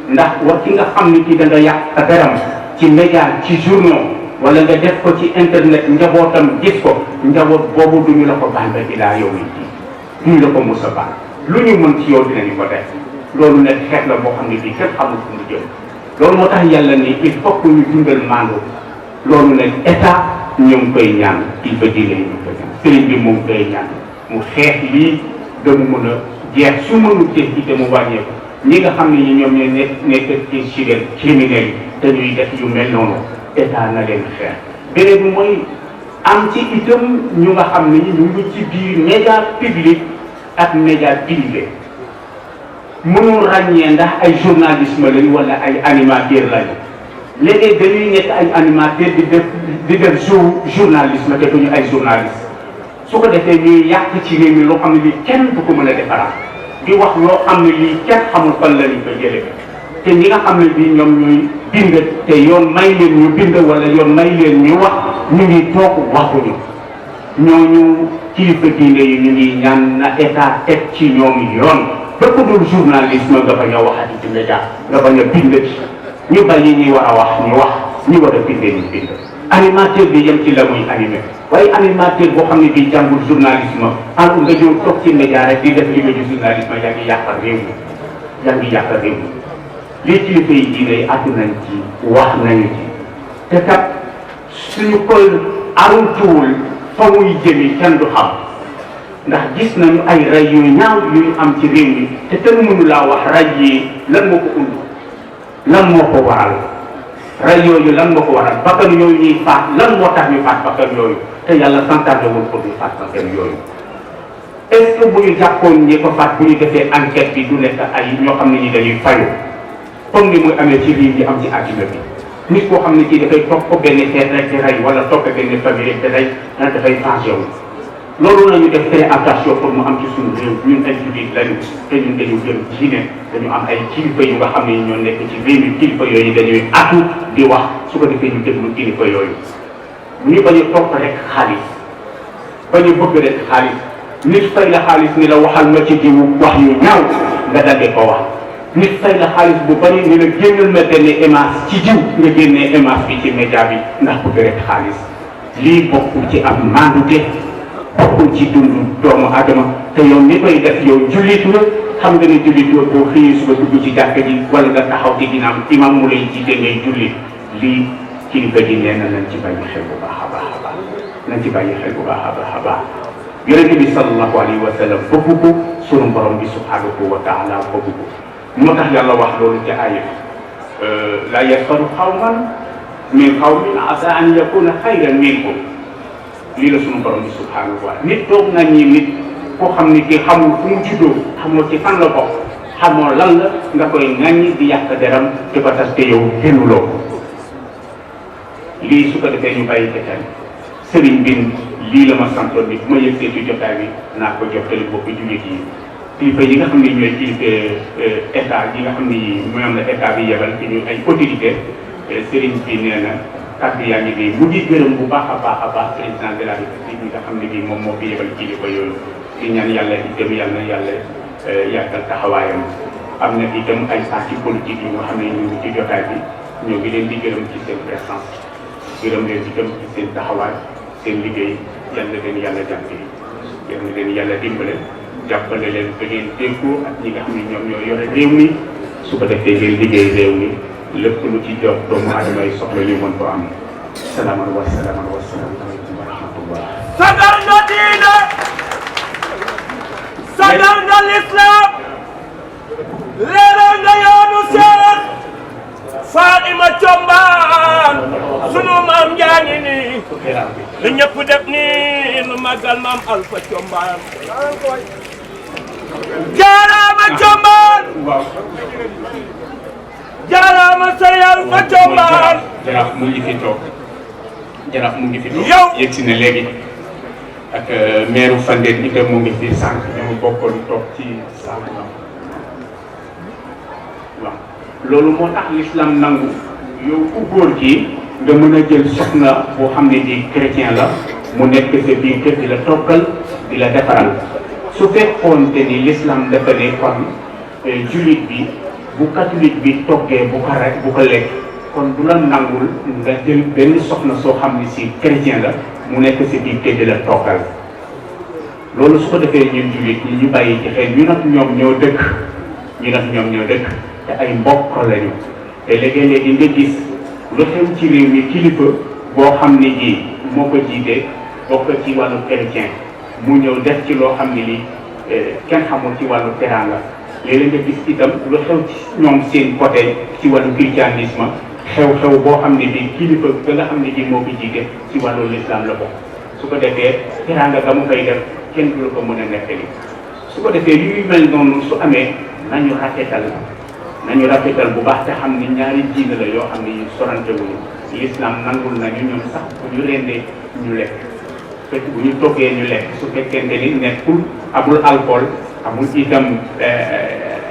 J: ndax wax ki nga xam ni ki da nga yàq deram ci média ci journaux wala nga def ko ci internet njabootam gis ko njaboot boobu duñu la ko baal ba ilaa yow mi ji duñu la ko mos a baal lu ñu mën ci yow dinañu ko def loolu nag xeet la boo xam ne bii kenn xamul fu mu jëm loolu moo tax yàlla ni il faut que ñu dundal maandu loolu nag état ñu ngi koy ñaan il fa diine ñu koy ñaan sëriñ bi mu ngi koy ñaan mu xeex lii damu mën a jeex su mënu jeex ci te mu wàññeeku ñi nga xam ne ñi ñoom ñooy nekk ci chigel criminels yi te ñuy def yu mel noonu état na leen xeex beneen bi mooy am ci itam ñu nga xam ne ñu ngi ci biir média public ak média privé mënul ràññee ndax ay journalisme lañu wala ay animateur lañu léegi dañuy nekk ay animateur di def journalisme te duñu ay journaliste su ko defee ñuy yàq ci réew mi loo xam ne lii kenn du ko mën a defaraat di wax loo xam ne lii kenn xamul fan la ñu ko jëlee te ñi nga xam ne bii ñoom ñuy bind te yoon may leen ñu bind wala yoon may leen ñu wax ñu ngi toog waxuñu ñooñu kilifa diine yi ñu ngi ñaan na état teg ci ñoom yoon bépp dul journalisme nga bañ a waxati ci média nga bañ a bind ci ñu bàyyi ñi war a wax ñu wax ñi war a bindee ñu bind animateur bi yem ci la muy animé waaye animateur boo xam ne bii jàngul journalisme alors nga ñëw toog ci média rek di def li nga di journalisme yaa ngi yàqal réew mi yaa ngi yàqal réew mi lii kilifa yi diine yi àddu nañ ci wax nañu ci te kat suñu koy aruntuwul fa muy jëmi kenn du xam ndax gis nañu ay ray yu ñaaw yu am ci réew mi te kenn mënu laa wax ray yi lan moo ko und lan moo ko waral ray yooyu lan moo ko waral bakkan yooyu ñuy faat lan moo tax ñu faat bakkan yooyu te yàlla santaane woon ko ñu faat bakkan yooyu est-ce que bu ñu jàppoon ñi ko faat bu ñu defee enquête bi du nekk ay ñoo xam ne ñi dañuy fayu comme ni muy amee ci lii bi am ci àddina bi nit koo xam ne kii dafay topp ko benn xeet rek di rey wala topp benn famille rek di rey dafay tension loolu la ñu def très attention pour mu am ci suñu réew ñun ay jullit lañu te ñun dañu jëm diine dañu am ay kilifa yu nga xam ne ñoo nekk ci réew mi kilifa yooyu dañuy atu di wax su ko defee ñu déglu kilifa yooyu ñu bañ a topp rek xaalis bañ a bëgg rek xaalis nit fay la xaalis ni la waxal ma ci diwu wax yu ñaaw nga daggee ko wax nit fay la xaalis bu bari ni la génnal ma benn émence ci jiw nga génnee émence bi ci média bi ndax bëgg rek xaalis lii bokkul ci am maandute bokkul ci dundu doomu adama te yow ni koy def yow jullit nga xam nga ne jullit yow boo xëyee suba dugg ci jàkka ji wala nga taxaw ci ginnaaw imam mu lay jiite ngay jullit lii kilifa ji nee na nañ ci bàyyi xel bu baax a baax a baax nañ ci bàyyi xel bu baax a baax a baax yonente bi sallallahu alayhi wa sallam bëgg ko sunu borom bi subhanahu wa taala bëgg ko moo tax yàlla wax loolu ci aaya la yasfaru xawman min xawmin asa an yakuna xayran minkum lii la sunu borom bi subhanahu wa taala nit toog nañ ñi nit koo xam ni kii xamul fu mu juddoo xamoo ci fan la bokk xamoo lan la nga koy ŋàññi di yàq deram di ko tas te yow génnuloo ko lii su ko defee ñu bàyyi xel sëriñ bi lii la ma santoon bi bu ma yëgsee ci jotaay bi naa ko jottali bokk jullit yi kilifa yi nga xam ne ñooy kilifa état yi nga xam ni moom la état bi yebal ci ñu ay autorité sëriñ bi nee na kàddu yaa ngi nii mu ngi gërëm bu baax a baax président de la république bi nga xam ne bii moom moo fi yebal kilifa yooyu di ñaan yàlla itam yàlla na yàlla yàggal taxawaayam am na itam ay parti politique yi nga xam ne ñu ngi ci jotaay bi ñoo ngi leen di gërëm ci seen présence gërëm leen itam ci seen taxawaay seen liggéey yàlla leen yàlla jàppale yàlla leen yàlla dimbale jàppale leen ba ngeen déggoo ak ñi nga xam ne ñoom ñoo yore réew mi su ko defee ngeen liggéey réew mi lépp lu ci jox doomu aadama yi soxla ñu mën ko am salaaman wa salaaman wa salaamu aleykum wa rahmatullah.
B: sagal nga diine sagal nga lislaam leeral nga yoonu seet Fatima Thiombane sunu maam njaañi nii lu ñëpp def nii nu màggal maam Alpha Thiombane jaaraama Thiombane jaaraama say Alpha Thiombane
J: jaraaf mu ngi fi toog jaraaf mu ngi fi toog
B: yow
J: yegg si na léegi ak maire Fandène itam mu ngi fi sànq ñoo bokkoon toog ci sànq waaw loolu moo tax l'islam nangu yow ku góor kii nga mën a jël soxna boo xam ne di chrétien la mu nekk sa biir kër di la toggal di la defaral su fekkoonte ni l'islam dafa ne kon jullit bi bu catholique bi toggee bu ko lekk kon du la nangul nga jël benn soxna soo xam ne si chrétien la mu nekk sa biir kër di la toggal loolu su ko defee ñun jullit ñi ñu bàyyi ci xel ñu nag ñoom ñoo dëkk te ay mbokk lañu te léegi-léegi nga gis lu xew ci réew mi kilifa boo xam ne ji moo ko jiite bokk ci wàllu chrétien mu ñëw def ci loo xam ne li kenn xamul ci wàllu teraanga léeg-léeg nga gis itam lu xew ci ñoom seen côté ci wàllu christianisme xew-xew boo xam ne bi kilifa ba nga xam ne ji moo ko jiite ci wàllu l'islam la bokk su ko defee teraanga ga mu koy def kenn du la ko mën a nettali su ko defee yu mel noonu su amee nañu rafetal bu baax te xam ni ñaari diine la yoo xam ne yu sorante wuñu l'islam nangul nañu ñoom sax bu ñu rendee ñu lekk fekk bu ñu toggee ñu lekk su fekkente ni nekkul amul alcool amul itam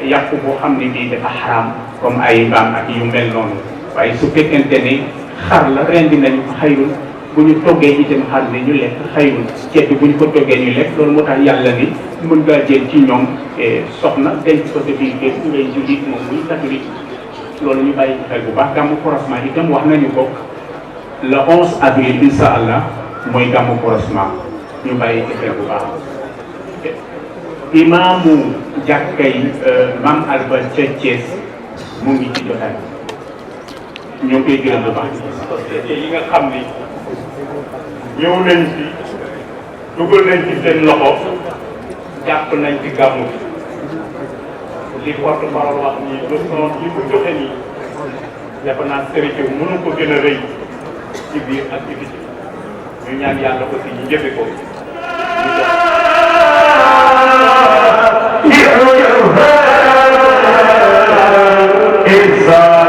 J: yàpp boo xam ne bii dafa xaraam comme ay mbaam ak yu mel noonu waaye su fekkente ni xar la rendi nañu ko xayrul bu ñu toggee itam xar ne ñu lekk xayrul ceeb bi bu ñu ko toggee ñu lekk loolu moo tax yàlla ni mën ngaa jël ci ñoom soxna denc ko sa biir kër ngay jullit moom muy catholique loolu ñu bàyyi ci xel bu baax gàmmu croisement itam wax nañu ko le 11 avril incha allah mooy gàmmu croisement ñu bàyyi ci xel bu baax imaamu jàkkay Maam Alba ca Thiès mu ngi ci jotaay ñoo koy gërëm bu baax te yi nga xam ni ñëw nañ fi dugal nañ ci seen loxo jàpp nañ ci gàmmu li porte parole wax ni leçon li ko joxe nii defe naa sérité mënu ko gën a rëy ci biir activité ñu ñaan yàlla aussi ñu jëfe ko
A: إذا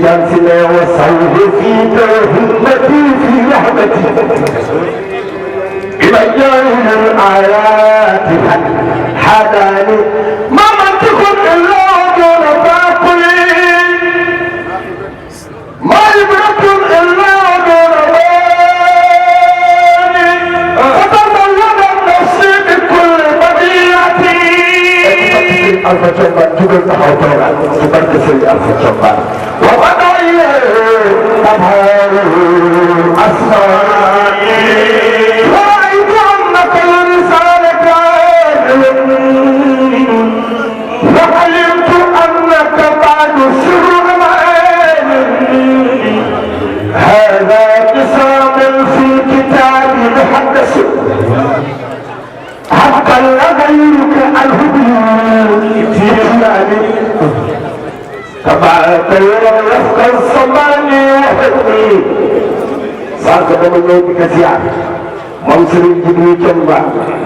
A: جانسنا وصوه في همتي في رحمتي بمجان الآيات حداني ما منطق إلا دون باطل ما عبرة إلا دون بال فتبين النفس بكل بديعة ألف جنبان جبل تحوطينا سبرت سي ألف جنبان وبدأ تظهر أسراري ورأيت أنك الرسالة كامل وعلمت أنك بعد سر معين هذا قسام في الكتاب محدث حتى لغيرك الهدي في إسلامي كما طير رفق الصمان وحدي صار دama ñëw di ko ziar moom Serigne Djibril Thiamba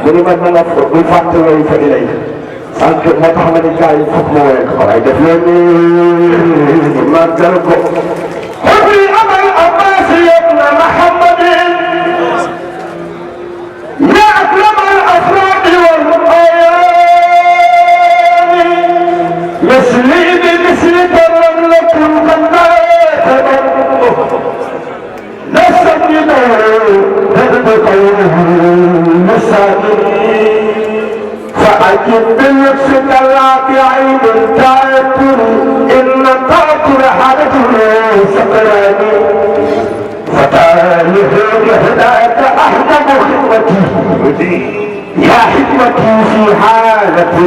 A: mu ni ma dana bu fàtte looy fa di lay sànq moo tax ma ni gars yi foog ma woowee ko waaye def leen ni màggal ko xudri abal abbas ibna Muhammadin ya akram al afrad wal ayani misli bi misli lam lakum فأجب بنفسك لا بعين تأكل إن تأكل حاجة سقراني فتاله يهداك أحمد خدمتي يا حكمتي في حالة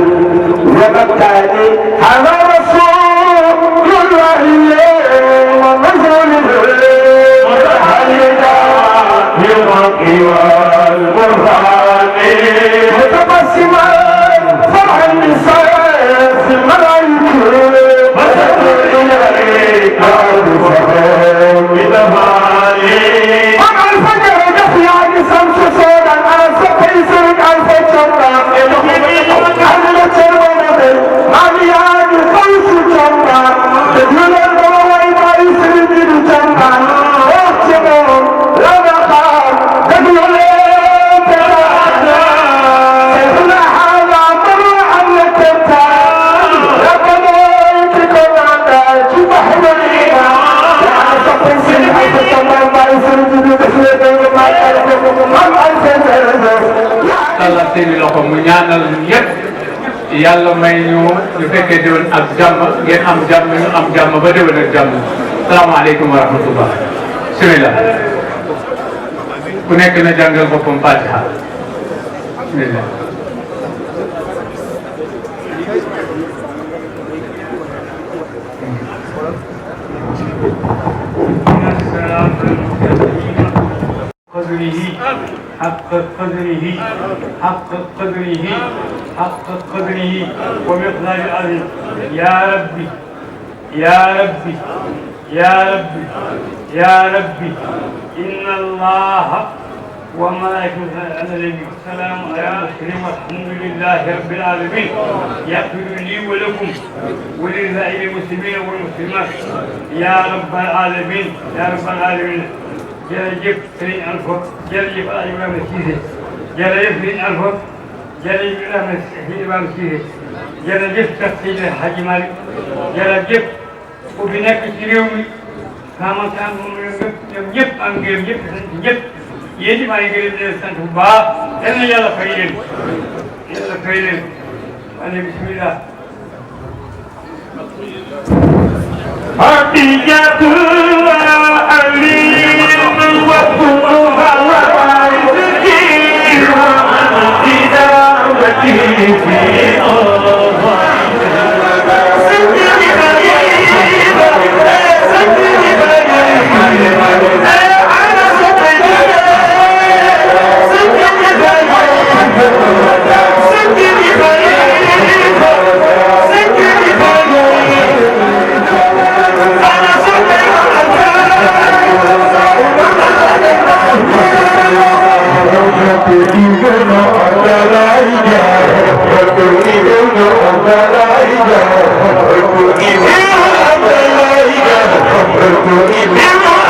A: ومكاني على رسول الله ونزول والبرهان متبسما فرح النساء في الملائكة وتدعو إليك بفهم بذهاني ومع الفجر جفي عن شمس صودا على سقيسر ألف جنة أهل الجنة علي عن قوس جنة تدل البوابة ما يسرد الجنة واحتمال لنا خار تدل
K: tàllal seeni loxo mu ñaanal ñëpp yàlla may ñu fekkee déwén ak jàmm ngeen am jàmm ñu am jàmm ba déwén ak jàmm salaamaaleykum wa rahmatullah bismillah ku nekk na jàngal boppam Fatiha bismillah حق قدره حق قدره حق قدره ومقدار العظيم يا ربي يا ربي يا ربي يا ربي إن الله وملائكته على النبي السلام على المسلمين والحمد لله رب العالمين يغفر لي ولكم ولسائر المسلمين والمسلمات يا رب العالمين يا رب العالمين jërëjëf Serigne Alpha jërëjëf El Hadj Ibrahima Cissé jërëjëf Serigne Alpha jërëjëf Ibrahima Cissé jërëjëf Cheikh Seydi Hadji Malick jërëjëf ku fi nekk ci réew mi xamantaan moom la ñoom ñëpp am ngërëm ñëpp sant ñëpp yéen maa ngi gërëm leen sant bu baax yal na yàlla fay leen yàlla fay leen wane bismillah
A: Thank you. Thank you.